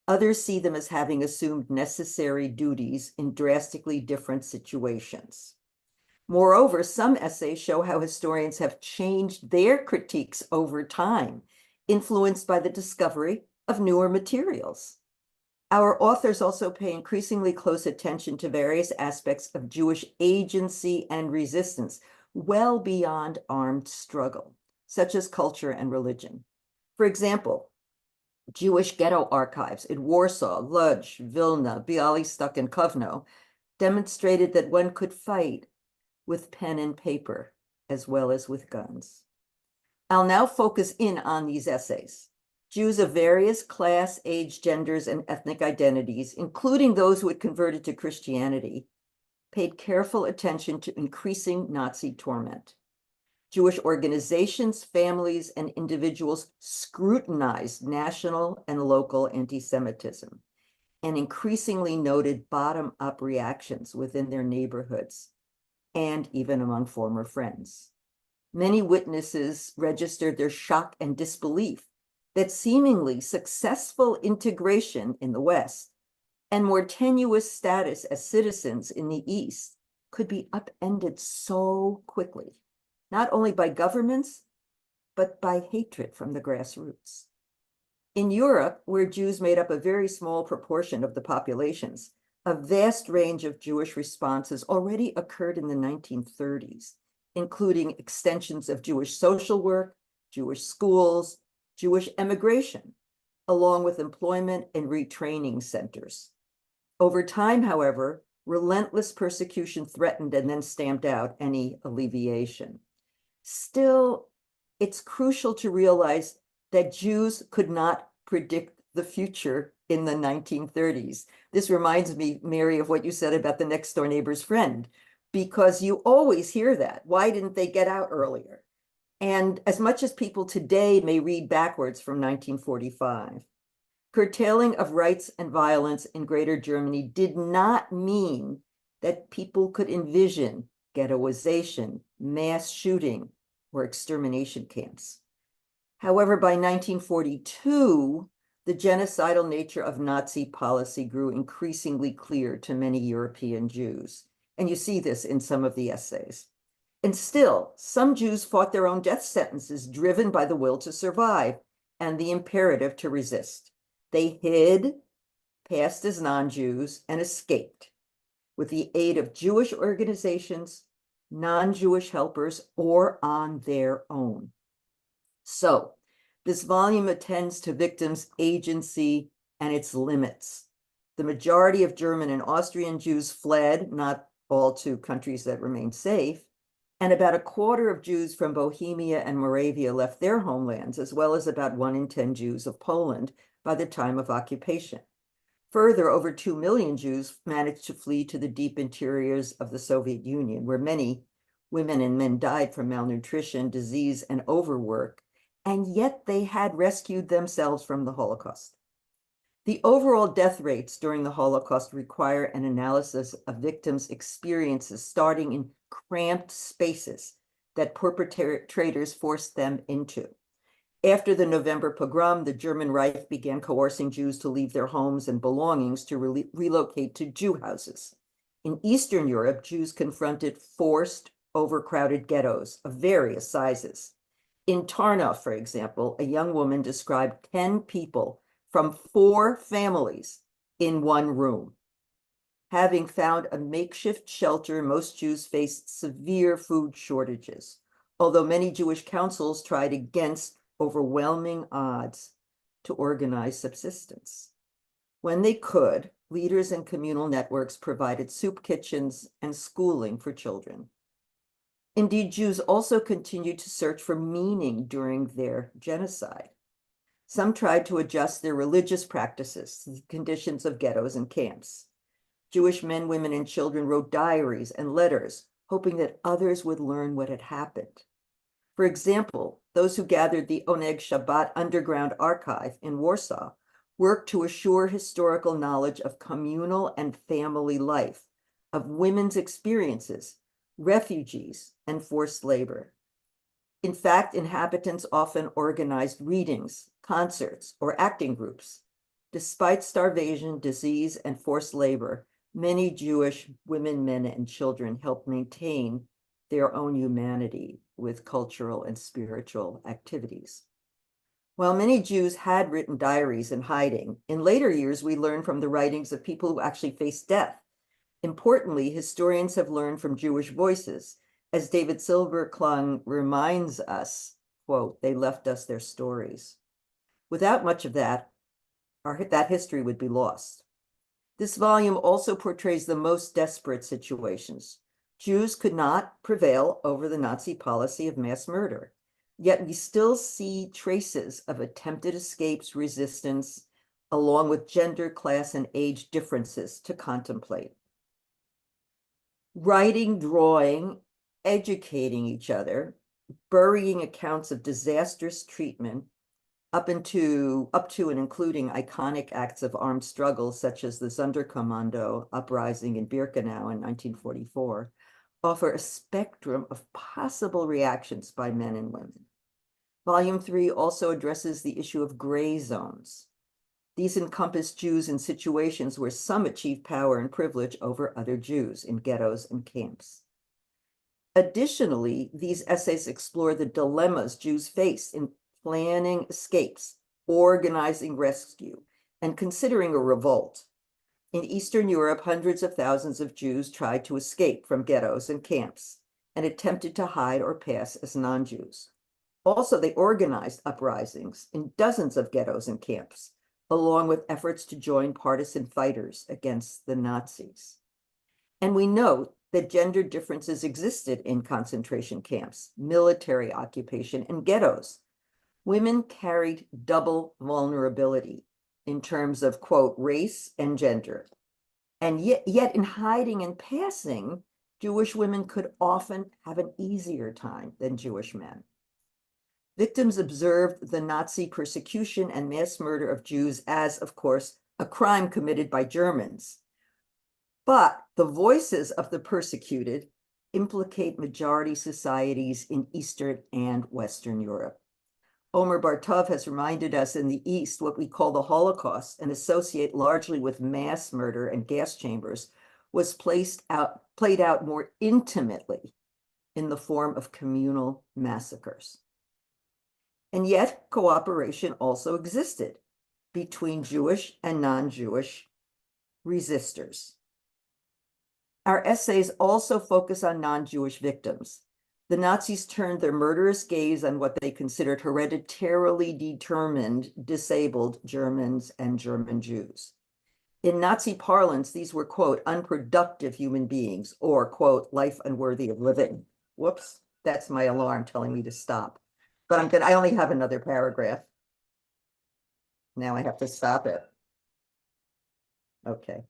others see them as having assumed necessary duties in drastically different situations. Moreover, some essays show how historians have changed their critiques over time, influenced by the discovery of newer materials. Our authors also pay increasingly close attention to various aspects of Jewish agency and resistance, well beyond armed struggle, such as culture and religion. For example, Jewish ghetto archives in Warsaw, Lodz, Vilna, Bialystok, and Kovno demonstrated that one could fight with pen and paper as well as with guns. I'll now focus in on these essays. Jews of various class, age, genders, and ethnic identities, including those who had converted to Christianity, paid careful attention to increasing Nazi torment. Jewish organizations, families, and individuals scrutinized national and local anti-Semitism and increasingly noted bottom-up reactions within their neighborhoods and even among former friends. Many witnesses registered their shock and disbelief that seemingly successful integration in the West and more tenuous status as citizens in the East could be upended so quickly, not only by governments, but by hatred from the grassroots. In Europe, where Jews made up a very small proportion of the populations, a vast range of Jewish responses already occurred in the 1930s, including extensions of Jewish social work, Jewish schools, Jewish emigration, along with employment and retraining centers. Over time, however, relentless persecution threatened and then stamped out any alleviation. Still, it's crucial to realize that Jews could not predict the future in the 1930s. This reminds me, Mary, of what you said about the next door neighbor's friend, because you always hear that. Why didn't they get out earlier? And as much as people today may read backwards from 1945, curtailing of rights and violence in Greater Germany did not mean that people could envision ghettoization, mass shooting, or extermination camps. However, by 1942, the genocidal nature of Nazi policy grew increasingly clear to many European Jews. And you see this in some of the essays. And still, some Jews fought their own death sentences, driven by the will to survive and the imperative to resist. They hid, passed as non-Jews, and escaped with the aid of Jewish organizations, non-Jewish helpers, or on their own. So, this volume attends to victims' agency and its limits. The majority of German and Austrian Jews fled, not all to countries that remained safe, and about a quarter of Jews from Bohemia and Moravia left their homelands, as well as about 1 in 10 Jews of Poland by the time of occupation. Further, over 2 million Jews managed to flee to the deep interiors of the Soviet Union, where many women and men died from malnutrition, disease, and overwork, and yet they had rescued themselves from the Holocaust. The overall death rates during the Holocaust require an analysis of victims' experiences, starting in cramped spaces that perpetrators forced them into. After the November pogrom, the German Reich began coercing Jews to leave their homes and belongings to relocate to Jew houses. In Eastern Europe, Jews confronted forced, overcrowded ghettos of various sizes. In Tarnow, for example, a young woman described 10 people from 4 families in one room. Having found a makeshift shelter, most Jews faced severe food shortages, although many Jewish councils tried against overwhelming odds to organize subsistence. When they could, leaders and communal networks provided soup kitchens and schooling for children. Indeed, Jews also continued to search for meaning during their genocide. Some tried to adjust their religious practices to the conditions of ghettos and camps. Jewish men, women, and children wrote diaries and letters, hoping that others would learn what had happened. For example, those who gathered the Oneg Shabbat underground archive in Warsaw worked to assure historical knowledge of communal and family life, of women's experiences, refugees, and forced labor. In fact, inhabitants often organized readings, concerts, or acting groups. Despite starvation, disease, and forced labor, many Jewish women, men, and children helped maintain their own humanity with cultural and spiritual activities. While many Jews had written diaries in hiding, in later years we learned from the writings of people who actually faced death. Importantly, historians have learned from Jewish voices. As David Silverklung reminds us, quote, "They left us their stories." Without much of that, that history would be lost. This volume also portrays the most desperate situations. Jews could not prevail over the Nazi policy of mass murder, yet we still see traces of attempted escapes, resistance, along with gender, class, and age differences to contemplate. Writing, drawing, educating each other, burying accounts of disastrous treatment, up to and including iconic acts of armed struggle, such as the Sonderkommando uprising in Birkenau in 1944, offer a spectrum of possible reactions by men and women. Volume 3 also addresses the issue of gray zones. These encompass Jews in situations where some achieve power and privilege over other Jews in ghettos and camps. Additionally, these essays explore the dilemmas Jews face in planning escapes, organizing rescue, and considering a revolt. In Eastern Europe, hundreds of thousands of Jews tried to escape from ghettos and camps and attempted to hide or pass as non-Jews. Also, they organized uprisings in dozens of ghettos and camps, along with efforts to join partisan fighters against the Nazis. And we note that gender differences existed in concentration camps, military occupation, and ghettos. Women carried double vulnerability in terms of, quote, race and gender. And yet in hiding and passing, Jewish women could often have an easier time than Jewish men. Victims observed the Nazi persecution and mass murder of Jews as, of course, a crime committed by Germans. But the voices of the persecuted implicate majority societies in Eastern and Western Europe. Omer Bartov has reminded us in the East what we call the Holocaust and associate largely with mass murder and gas chambers was played out more intimately in the form of communal massacres. And yet cooperation also existed between Jewish and non-Jewish resistors. Our essays also focus on non-Jewish victims. The Nazis turned their murderous gaze on what they considered hereditarily determined, disabled Germans and German Jews. In Nazi parlance, these were, quote, unproductive human beings, or, quote, life unworthy of living. Whoops, that's my alarm telling me to stop. But I only have another paragraph. Now I have to stop it. Okay.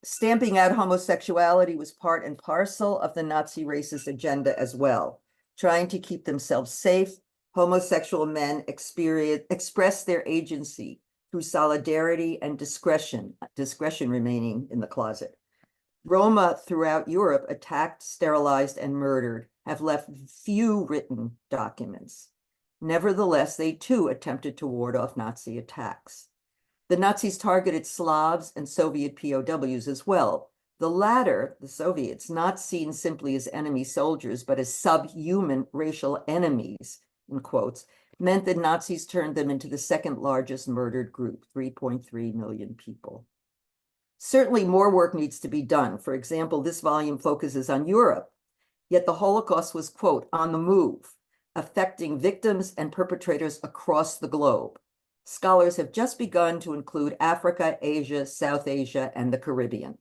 Stamping out homosexuality was part and parcel of the Nazi racist agenda as well. Trying to keep themselves safe, homosexual men express their agency through solidarity and discretion remaining in the closet. Roma throughout Europe, attacked, sterilized, and murdered, have left few written documents. Nevertheless, they too attempted to ward off Nazi attacks. The Nazis targeted Slavs and Soviet POWs as well. The latter, the Soviets, not seen simply as enemy soldiers, but as subhuman racial enemies, in quotes, meant that Nazis turned them into the second largest murdered group, 3.3 million people. Certainly more work needs to be done. For example, this volume focuses on Europe, yet the Holocaust was, quote, on the move, affecting victims and perpetrators across the globe. Scholars have just begun to include Africa, Asia, South Asia, and the Caribbean.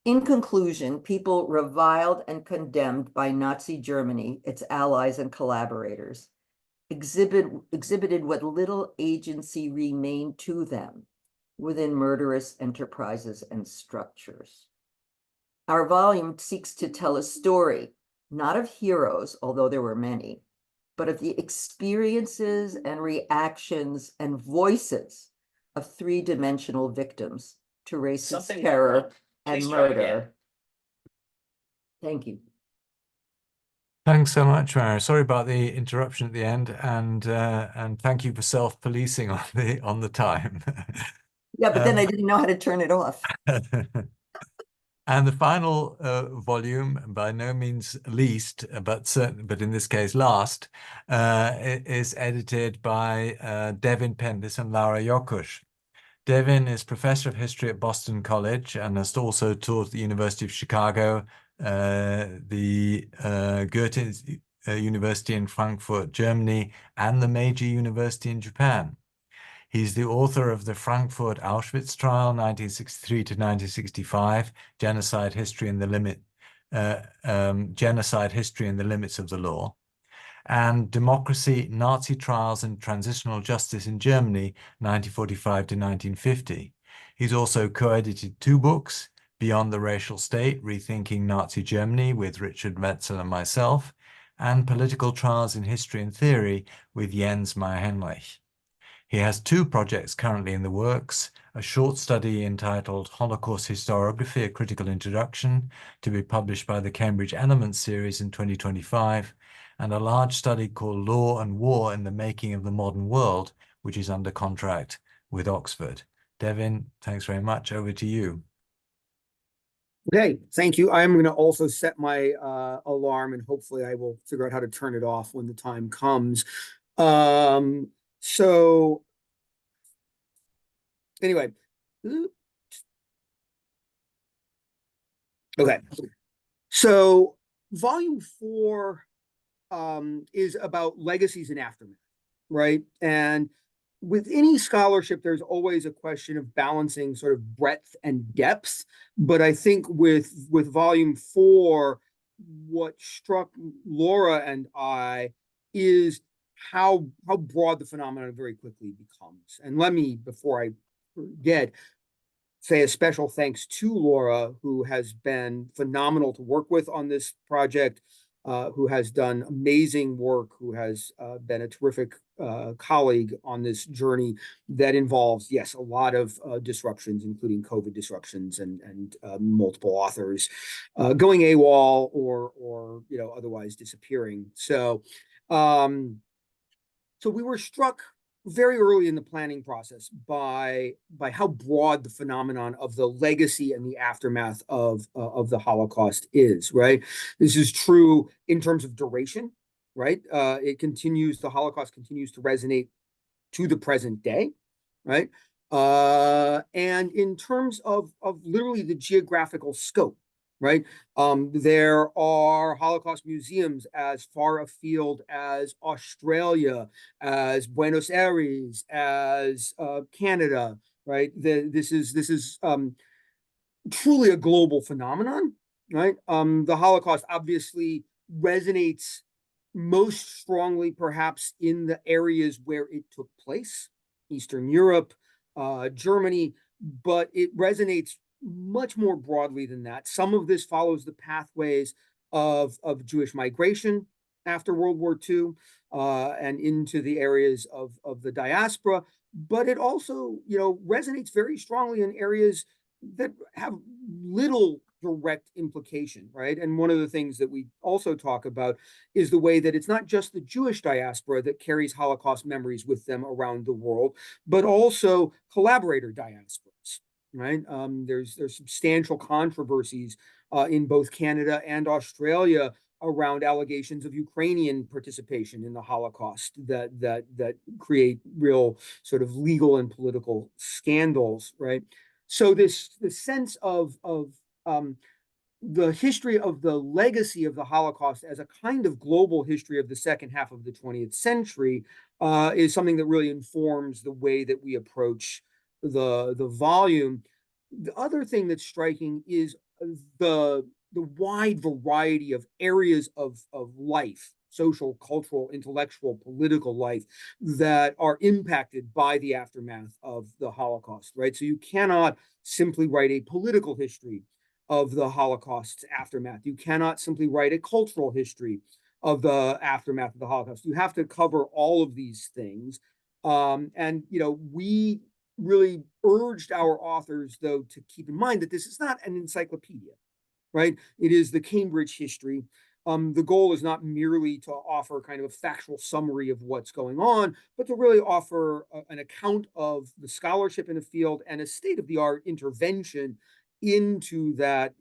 In conclusion, people reviled and condemned by Nazi Germany, its allies and collaborators, exhibited what little agency remained to them within murderous enterprises and structures. Our volume seeks to tell a story, not of heroes, although there were many, but of the experiences and reactions and voices of three-dimensional victims to racist terror and murder. Thank you. Thanks so much, Mara. Sorry about the interruption at the end, and thank you for self-policing on the time. Yeah, but then I didn't know how to turn it off. And the final volume, by no means least, but in this case last, is edited by Devin Pendis and Laura Yokush. Devin is professor of history at Boston College and has also taught at the University of Chicago, the Goethe University in Frankfurt, Germany, and the Meiji University in Japan. He's the author of the Frankfurt Auschwitz trial, 1963 to 1965, Genocide History and the Limits of the Law, and Democracy, Nazi Trials and Transitional Justice in Germany, 1945 to 1950. He's also co-edited two books, Beyond the Racial State, Rethinking Nazi Germany with Richard Metzel and myself, and Political Trials in History and Theory with Jens Meyer-Henrich. He has two projects currently in the works, a short study entitled Holocaust Historiography, A Critical Introduction, to be published by the Cambridge Elements series in 2025, and a large study called Law and War in the Making of the Modern World, which is under contract with Oxford. Devin, thanks very much. Over to you. Okay, thank you. I'm going to also set my alarm, and hopefully I will figure out how to turn it off when the time comes. So anyway, okay. So volume 4 is about legacies and aftermath, right? And with any scholarship, there's always a question of balancing sort of breadth and depth. But I think with volume 4, what struck Laura and I is how broad the phenomenon very quickly becomes. And let me, before I forget, say a special thanks to Laura, who has been phenomenal to work with on this project. who has done amazing work, who has been a terrific colleague on this journey that involves, yes, a lot of disruptions, including COVID disruptions and multiple authors going AWOL or otherwise disappearing. So we were struck very early in the planning process by how broad the phenomenon of the legacy and the aftermath of the Holocaust is, right? This is true in terms of duration, right? The Holocaust continues to resonate to the present day, right? And in terms of literally the geographical scope, right? There are Holocaust museums as far afield as Australia, as Buenos Aires, as Canada, right? This is truly a global phenomenon, right? The Holocaust obviously resonates most strongly, perhaps, in the areas where it took place, Eastern Europe, Germany, but it resonates much more broadly than that. Some of this follows the pathways of Jewish migration after World War II and into the areas of the diaspora, but it also, resonates very strongly in areas that have little direct implication, right? And one of the things that we also talk about is the way that it's not just the Jewish diaspora that carries Holocaust memories with them around the world, but also collaborator diasporas, right? There's substantial controversies in both Canada and Australia around allegations of Ukrainian participation in the Holocaust that create real sort of legal and political scandals, right? So the sense of the history of the legacy of the Holocaust as a kind of global history of the second half of the 20th century is something that really informs the way that we approach the volume. The other thing that's striking is the wide variety of areas of life, social, cultural, intellectual, political life that are impacted by the aftermath of the Holocaust, right? So you cannot simply write a political history of the Holocaust's aftermath. You cannot simply write a cultural history of the aftermath of the Holocaust. You have to cover all of these things. And we really urged our authors, though, to keep in mind that this is not an encyclopedia, right? It is the Cambridge history. The goal is not merely to offer kind of a factual summary of what's going on, but to really offer an account of the scholarship in the field and a state-of-the-art intervention into that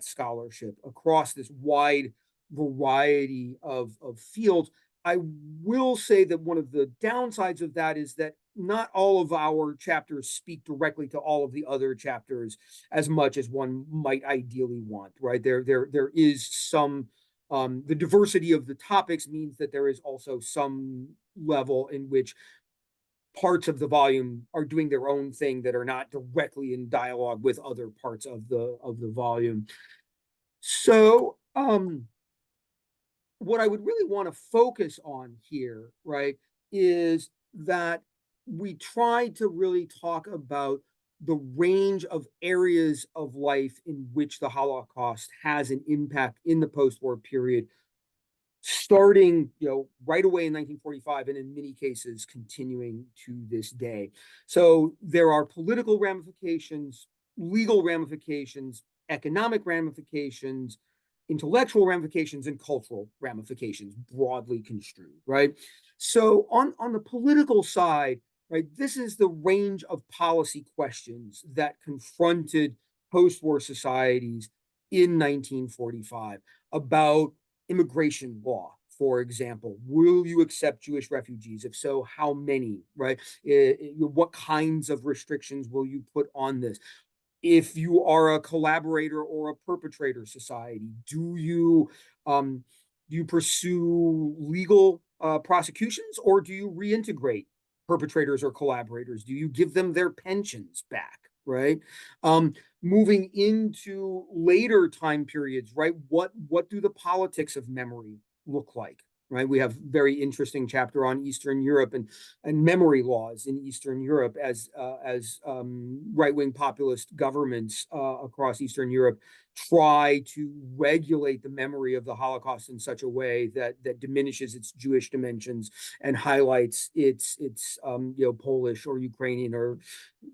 scholarship across this wide variety of fields. I will say that one of the downsides of that is that not all of our chapters speak directly to all of the other chapters as much as one might ideally want, right? There is some, the diversity of the topics means that there is also some level in which parts of the volume are doing their own thing that are not directly in dialogue with other parts of the volume. So, what I would really want to focus on here, right, is that we try to really talk about the range of areas of life in which the Holocaust has an impact in the post-war period, starting right away in 1945 and in many cases continuing to this day. So there are political ramifications, legal ramifications, economic ramifications, intellectual ramifications, and cultural ramifications, broadly construed, right? So on the political side, right, this is the range of policy questions that confronted post-war societies in 1945 about immigration law, for example. Will you accept Jewish refugees? If so, how many, right? What kinds of restrictions will you put on this? If you are a collaborator or a perpetrator society, do you pursue legal prosecutions, or do you reintegrate perpetrators or collaborators? Do you give them their pensions back, right? Moving into later time periods, right? What do the politics of memory look like? Right, we have very interesting chapter on Eastern Europe and memory laws in Eastern Europe as right-wing populist governments across Eastern Europe try to regulate the memory of the Holocaust in such a way that diminishes its Jewish dimensions and highlights its Polish or Ukrainian or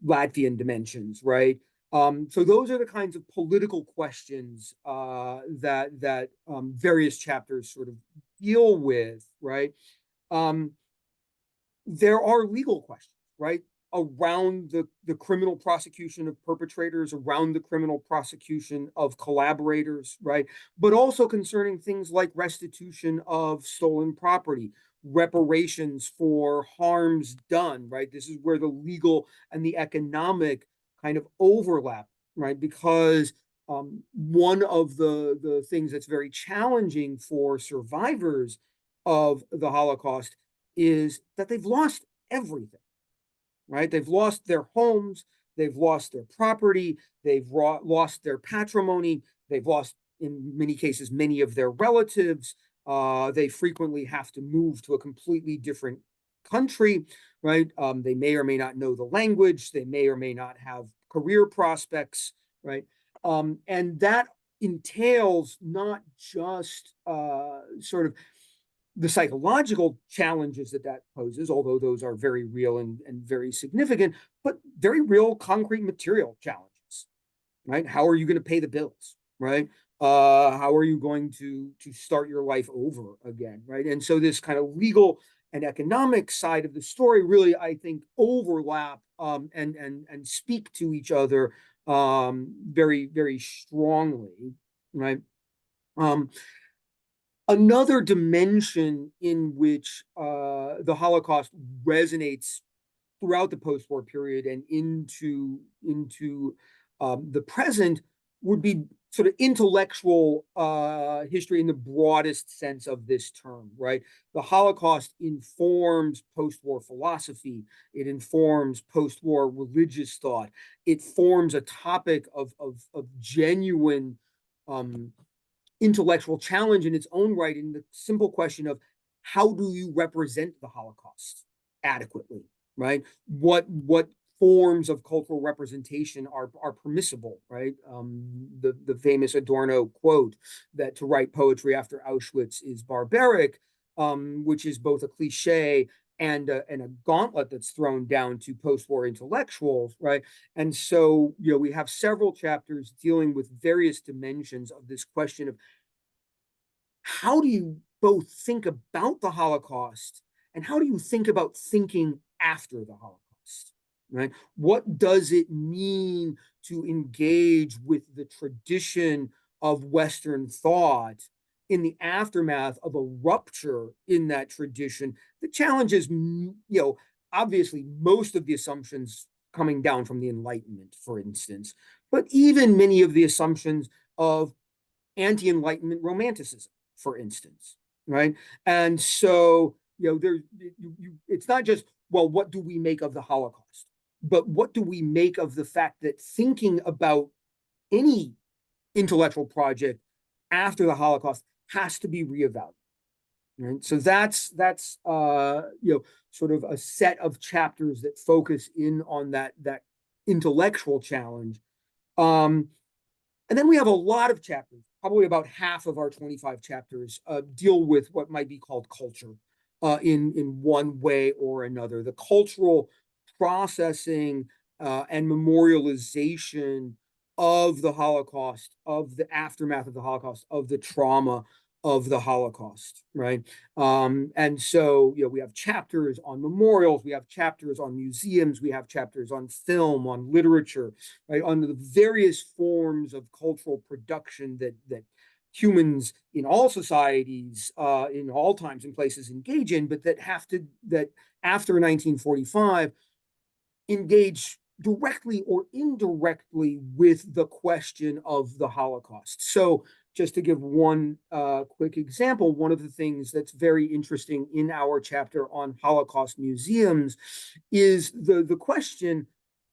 Latvian dimensions, right? So those are the kinds of political questions that various chapters sort of deal with, right? There are legal questions, right, around the criminal prosecution of perpetrators, around the criminal prosecution of collaborators, right? But also concerning things like restitution of stolen property, reparations for harms done, right? This is where the legal and the economic kind of overlap, right? Because one of the things that's very challenging for survivors of the Holocaust is that they've lost everything, right? They've lost their homes, they've lost their property, they've lost their patrimony, they've lost, in many cases, many of their relatives. They frequently have to move to a completely different country, right? They may or may not know the language, they may or may not have career prospects, right? And that entails not just sort of the psychological challenges that poses, although those are very real and very significant, but very real concrete material challenges, right? How are you going to pay the bills, right? How are you going to start your life over again, right? And so this kind of legal and economic side of the story really, I think, overlap and speak to each other very, very strongly, right? Another dimension in which the Holocaust resonates throughout the post-war period and into the present would be sort of intellectual history in the broadest sense of this term, right? The Holocaust informs post-war philosophy. It informs post-war religious thought. It forms a topic of genuine intellectual challenge in its own right, in the simple question of how do you represent the Holocaust adequately, right? What forms of cultural representation are permissible, right? The famous Adorno quote that to write poetry after Auschwitz is barbaric, which is both a cliche and a gauntlet that's thrown down to post-war intellectuals, right? And so, we have several chapters dealing with various dimensions of this question of how do you both think about the Holocaust and how do you think about thinking after the Holocaust, right? What does it mean to engage with the tradition of Western thought in the aftermath of a rupture in that tradition? The challenge is, obviously most of the assumptions coming down from the Enlightenment, for instance, but even many of the assumptions of anti-Enlightenment romanticism, for instance, right? And so, it's not just, well, what do we make of the Holocaust? But what do we make of the fact that thinking about any intellectual project after the Holocaust has to be reevaluated, right? So that's sort of a set of chapters that focus in on that intellectual challenge. And then we have a lot of chapters, probably about half of our 25 chapters deal with what might be called culture in one way or another. The cultural processing and memorialization of the Holocaust, of the aftermath of the Holocaust, of the trauma of the Holocaust, right? And so, we have chapters on memorials, we have chapters on museums, we have chapters on film, on literature, right? On the various forms of cultural production that humans in all societies, in all times and places engage in, but that after 1945 engage directly or indirectly with the question of the Holocaust. So just to give one quick example, one of the things that's very interesting in our chapter on Holocaust museums is the question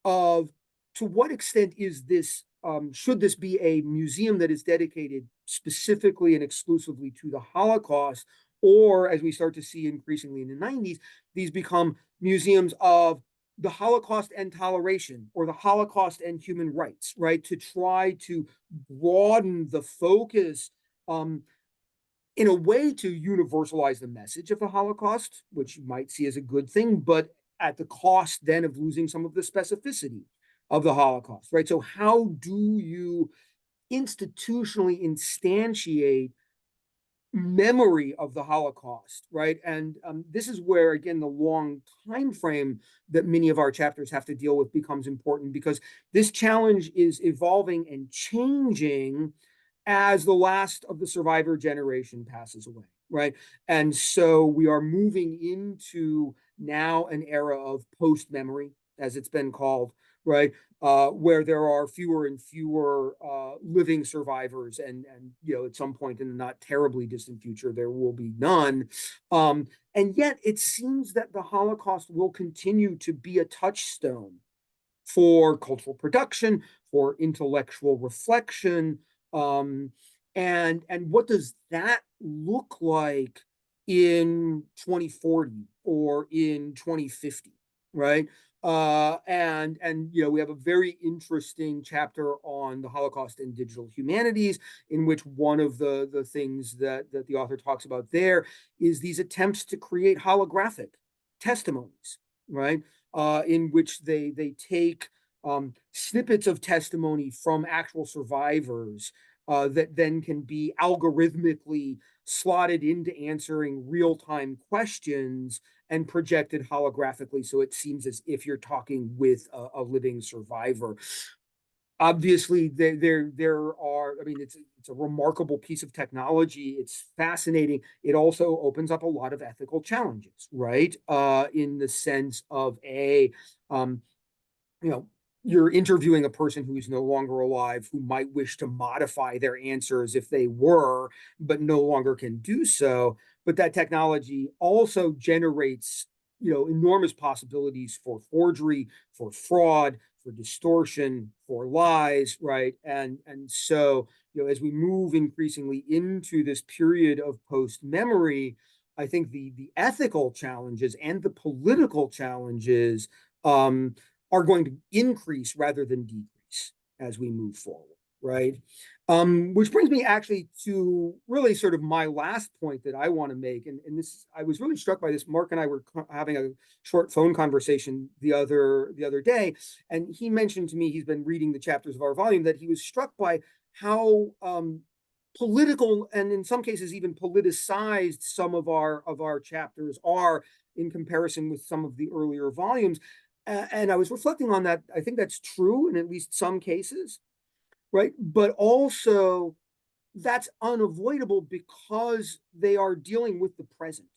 of to what extent is this, should this be a museum that is dedicated specifically and exclusively to the Holocaust, or as we start to see increasingly in the 90s, these become museums of the Holocaust and toleration, or the Holocaust and human rights, right? To try to broaden the focus in a way to universalize the message of the Holocaust, which you might see as a good thing, but at the cost then of losing some of the specificity of the Holocaust, right? So how do you institutionally instantiate memory of the Holocaust, right? And this is where, again, the long time frame that many of our chapters have to deal with becomes important, because this challenge is evolving and changing as the last of the survivor generation passes away, right? And so we are moving into now an era of post-memory, as it's been called, right? Where there are fewer and fewer living survivors, and at some point in the not terribly distant future, there will be none. And yet it seems that the Holocaust will continue to be a touchstone for cultural production, for intellectual reflection. And what does that look like in 2040 or in 2050, right? And we have a very interesting chapter on the Holocaust and digital humanities, in which one of the things that the author talks about there is these attempts to create holographic testimonies, right? In which they take snippets of testimony from actual survivors that then can be algorithmically slotted into answering real-time questions and projected holographically, so it seems as if you're talking with a living survivor. Obviously, there are, I mean, it's a remarkable piece of technology. It's fascinating. It also opens up a lot of ethical challenges, right? In the sense of you're interviewing a person who is no longer alive, who might wish to modify their answers if they were, but no longer can do so. But that technology also generates, enormous possibilities for forgery, for fraud, for distortion, for lies, right? And so, as we move increasingly into this period of post-memory, I think the ethical challenges and the political challenges are going to increase rather than decrease as we move forward, right? Which brings me actually to really sort of my last point that I want to make, and this, I was really struck by this. Mark and I were having a short phone conversation the other day, and he mentioned to me, he's been reading the chapters of our volume, that he was struck by how political, and in some cases even politicized, some of our chapters are in comparison with some of the earlier volumes. And I was reflecting on that. I think that's true in at least some cases, right? But also that's unavoidable because they are dealing with the present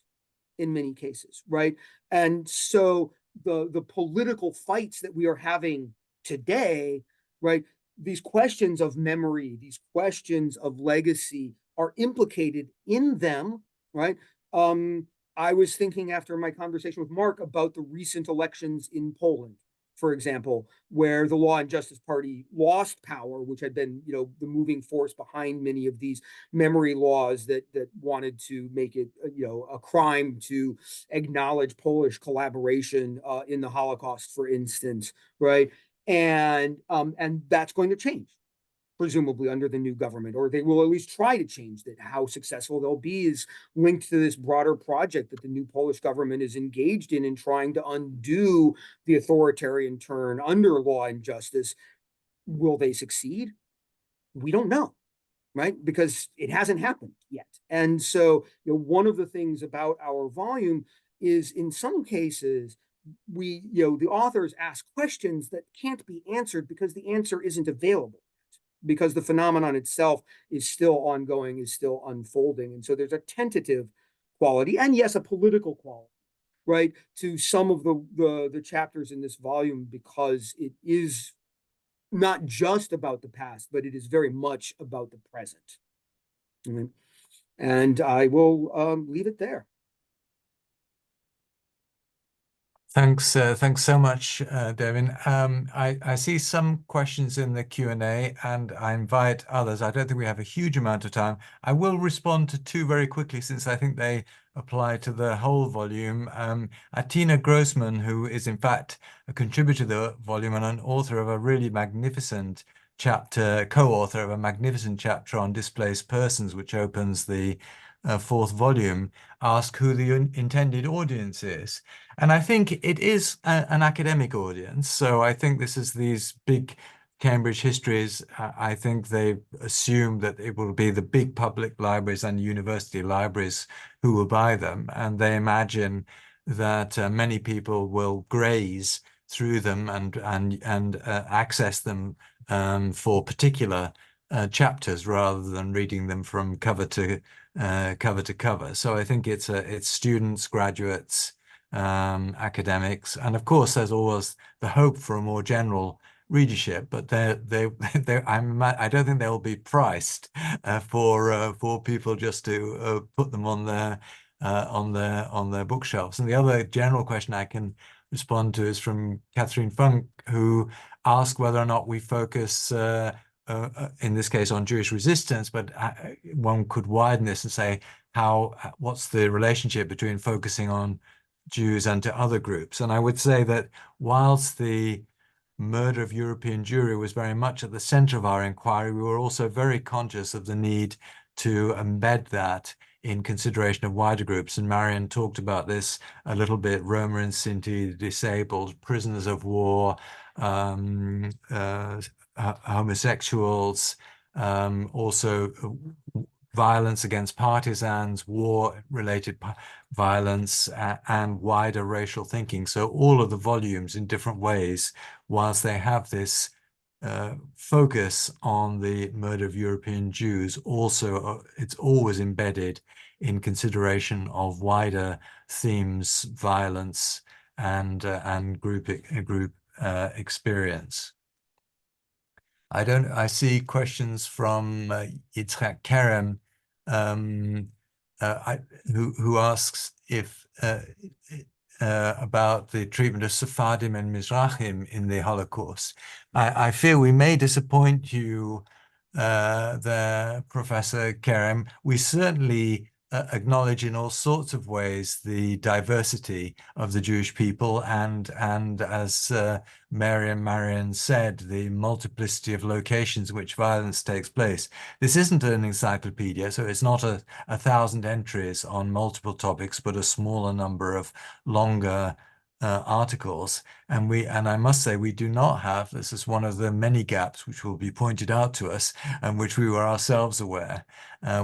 in many cases, right? And so the political fights that we are having today, right? These questions of memory, these questions of legacy are implicated in them, right? I was thinking after my conversation with Mark about the recent elections in Poland, for example, where the Law and Justice Party lost power, which had been, the moving force behind many of these memory laws that wanted to make it, a crime to acknowledge Polish collaboration in the Holocaust, for instance, right? And that's going to change, presumably under the new government, or they will at least try to change that. How successful they'll be is linked to this broader project that the new Polish government is engaged in trying to undo the authoritarian turn under Law and Justice. Will they succeed? We don't know, right? Because it hasn't happened yet. And so, one of the things about our volume is, in some cases, the authors ask questions that can't be answered because the answer isn't available, because the phenomenon itself is still ongoing, is still unfolding. And so there's a tentative quality, and yes, a political quality, right, to some of the chapters in this volume, because it is not just about the past, but it is very much about the present. Right? And I will leave it there. Thanks so much, Devin. I see some questions in the Q&A, and I invite others. I don't think we have a huge amount of time. I will respond to two very quickly, since I think they apply to the whole volume. Tina Grossman, who is in fact a contributor to the volume and an author of a really magnificent chapter, co-author of a magnificent chapter on displaced persons, which opens the fourth volume, asked who the intended audience is. And I think it is an academic audience. So I think this is these big Cambridge histories. I think they assume that it will be the big public libraries and university libraries who will buy them. And they imagine that many people will graze through them and access them for particular chapters rather than reading them from cover to cover. So I think it's students, graduates, academics, and of course there's always the hope for a more general readership, but I don't think they'll be priced for people just to put them on their bookshelves. And the other general question I can respond to is from Catherine Funk, who asked whether or not we focus in this case on Jewish resistance, but one could widen this and say what's the relationship between focusing on Jews and to other groups. And I would say that whilst the murder of European Jewry was very much at the center of our inquiry, we were also very conscious of the need to embed that in consideration of wider groups. And Marion talked about this a little bit: Roma and Sinti, disabled, prisoners of war, homosexuals, also violence against partisans, war-related violence, and wider racial thinking. So all of the volumes in different ways, whilst they have this focus on the murder of European Jews, also it's always embedded in consideration of wider themes, violence, and group experience. I see questions from Yitzhak Kerem, who asks if about the treatment of Sephardim and Mizrahim in the Holocaust. I fear we may disappoint you there, Professor Kerem. We certainly acknowledge in all sorts of ways the diversity of the Jewish people, and as Marion said, the multiplicity of locations in which violence takes place. This isn't an encyclopedia, so it's not a 1,000 entries on multiple topics, but a smaller number of longer articles. And I must say, we do not have, this is one of the many gaps which will be pointed out to us and which we were ourselves aware.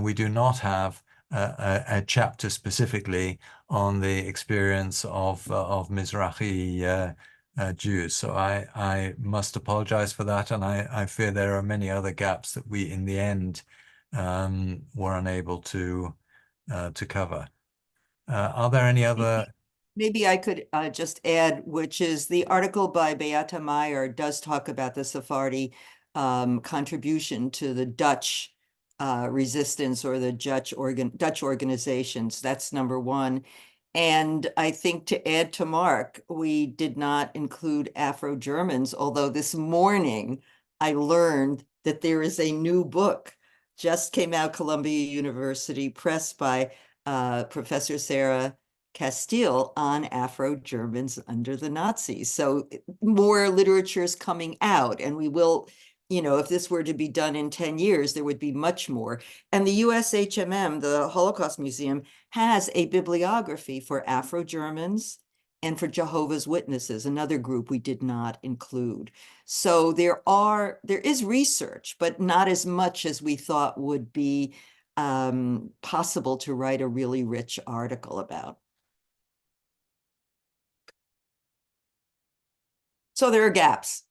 We do not have a chapter specifically on the experience of Mizrahi Jews. So I must apologize for that, and I fear there are many other gaps that we in the end were unable to cover. Are there any other? Maybe I could just add, which is the article by Beata Meyer does talk about the Sephardi contribution to the Dutch resistance or the Dutch organizations. That's number one. And I think to add to Mark, we did not include Afro-Germans, although this morning I learned that there is a new book, just came out, Columbia University Press, by Professor Sarah Castile on Afro-Germans under the Nazis. So more literature is coming out, and we will, if this were to be done in 10 years, there would be much more. And the USHMM, the Holocaust Museum, has a bibliography for Afro-Germans and for Jehovah's Witnesses, another group we did not include. So there is research, but not as much as we thought would be possible to write a really rich article about. So there are gaps.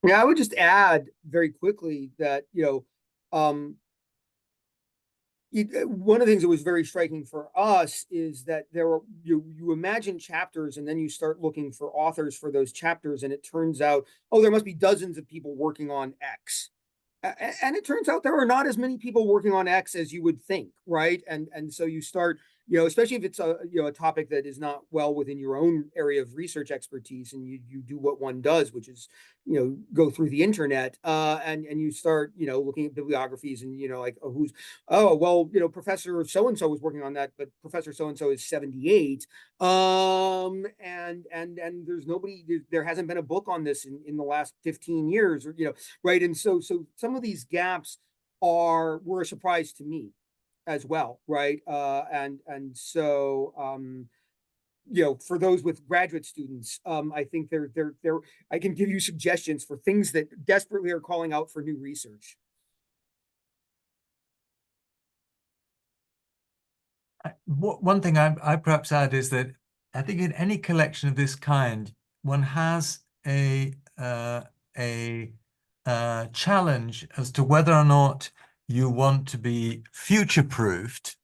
Yeah, I would just add very quickly that, one of the things that was very striking for us is that there were, you imagine chapters and then you start looking for authors for those chapters, and it turns out, oh, there must be dozens of people working on X. And it turns out there are not as many people working on X as you would think, right? And so you start, especially if it's a topic that is not well within your own area of research expertise, and you do what one does, which is go through the internet, and you start looking at bibliographies, and like, Professor so and so was working on that, but Professor so and so is 78, and there's nobody, there hasn't been a book on this in the last 15 years, or right. And so some of these gaps were a surprise to me as well, right? So for those with graduate students, I think I can give you suggestions for things that desperately are calling out for new research. One thing I perhaps add is that I think in any collection of this kind, one has a challenge as to whether or not you want to be future-proofed,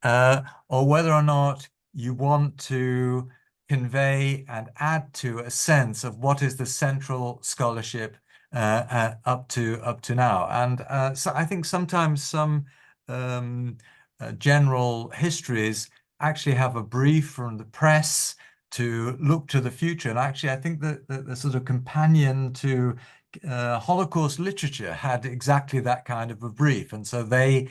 or whether or not you want to convey and add to a sense of what is the central scholarship up to now. And so I think sometimes some general histories actually have a brief from the press to look to the future. And actually, I think that the sort of companion to Holocaust literature had exactly that kind of a brief, and so there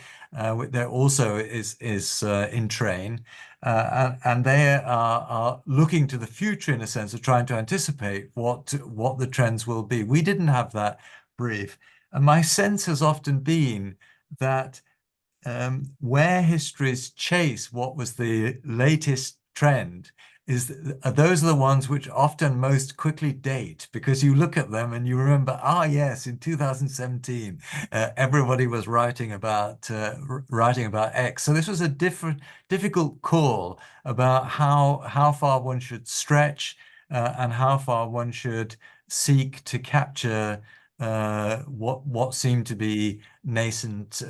also is in train, and they are looking to the future in a sense of trying to anticipate what the trends will be. We didn't have that brief, and my sense has often been that where histories chase what was the latest trend those are the ones which often most quickly date, because you look at them and you remember, yes, in 2017 everybody was writing about X. So this was a difficult call about how far one should stretch and how far one should seek to capture what seemed to be nascent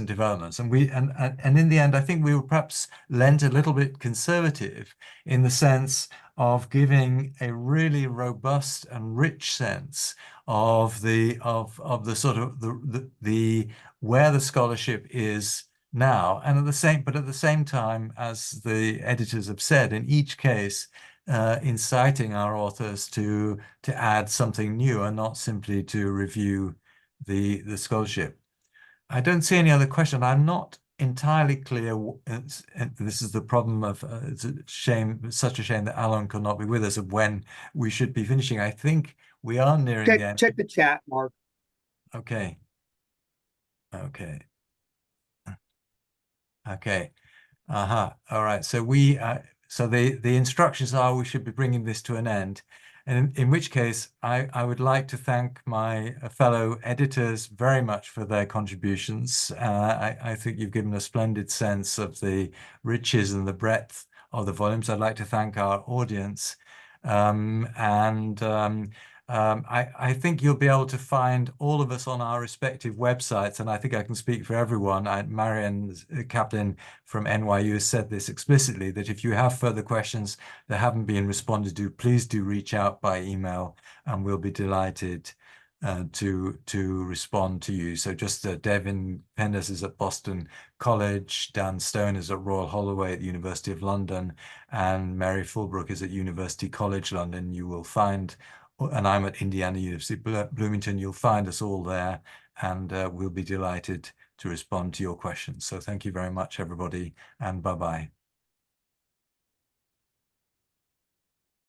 developments. And in the end, I think we were perhaps lent a little bit conservative in the sense of giving a really robust and rich sense of the sort of the where the scholarship is now, and at the same time, as the editors have said, in each case inciting our authors to add something new and not simply to review the scholarship. I don't see any other question. I'm not entirely clear, and this is the problem of it's such a shame that Alan could not be with us, of when we should be finishing. I think we are nearing the end. Check the chat, Mark. Okay. All right. So the instructions are we should be bringing this to an end. And in which case, I would like to thank my fellow editors very much for their contributions. I think you've given a splendid sense of the riches and the breadth of the volumes. I'd like to thank our audience. I think you'll be able to find all of us on our respective websites, and I think I can speak for everyone. Marian Kaplan from NYU has said this explicitly, that if you have further questions that haven't been responded to, please do reach out by email, and we'll be delighted to respond to you. So just Devin Pendas is at Boston College, Dan Stone is at Royal Holloway at the University of London, and Mary Fulbrook is at University College London. You will find, and I'm at Indiana University Bloomington, you'll find us all there, and we'll be delighted to respond to your questions. So thank you very much, everybody, and bye-bye.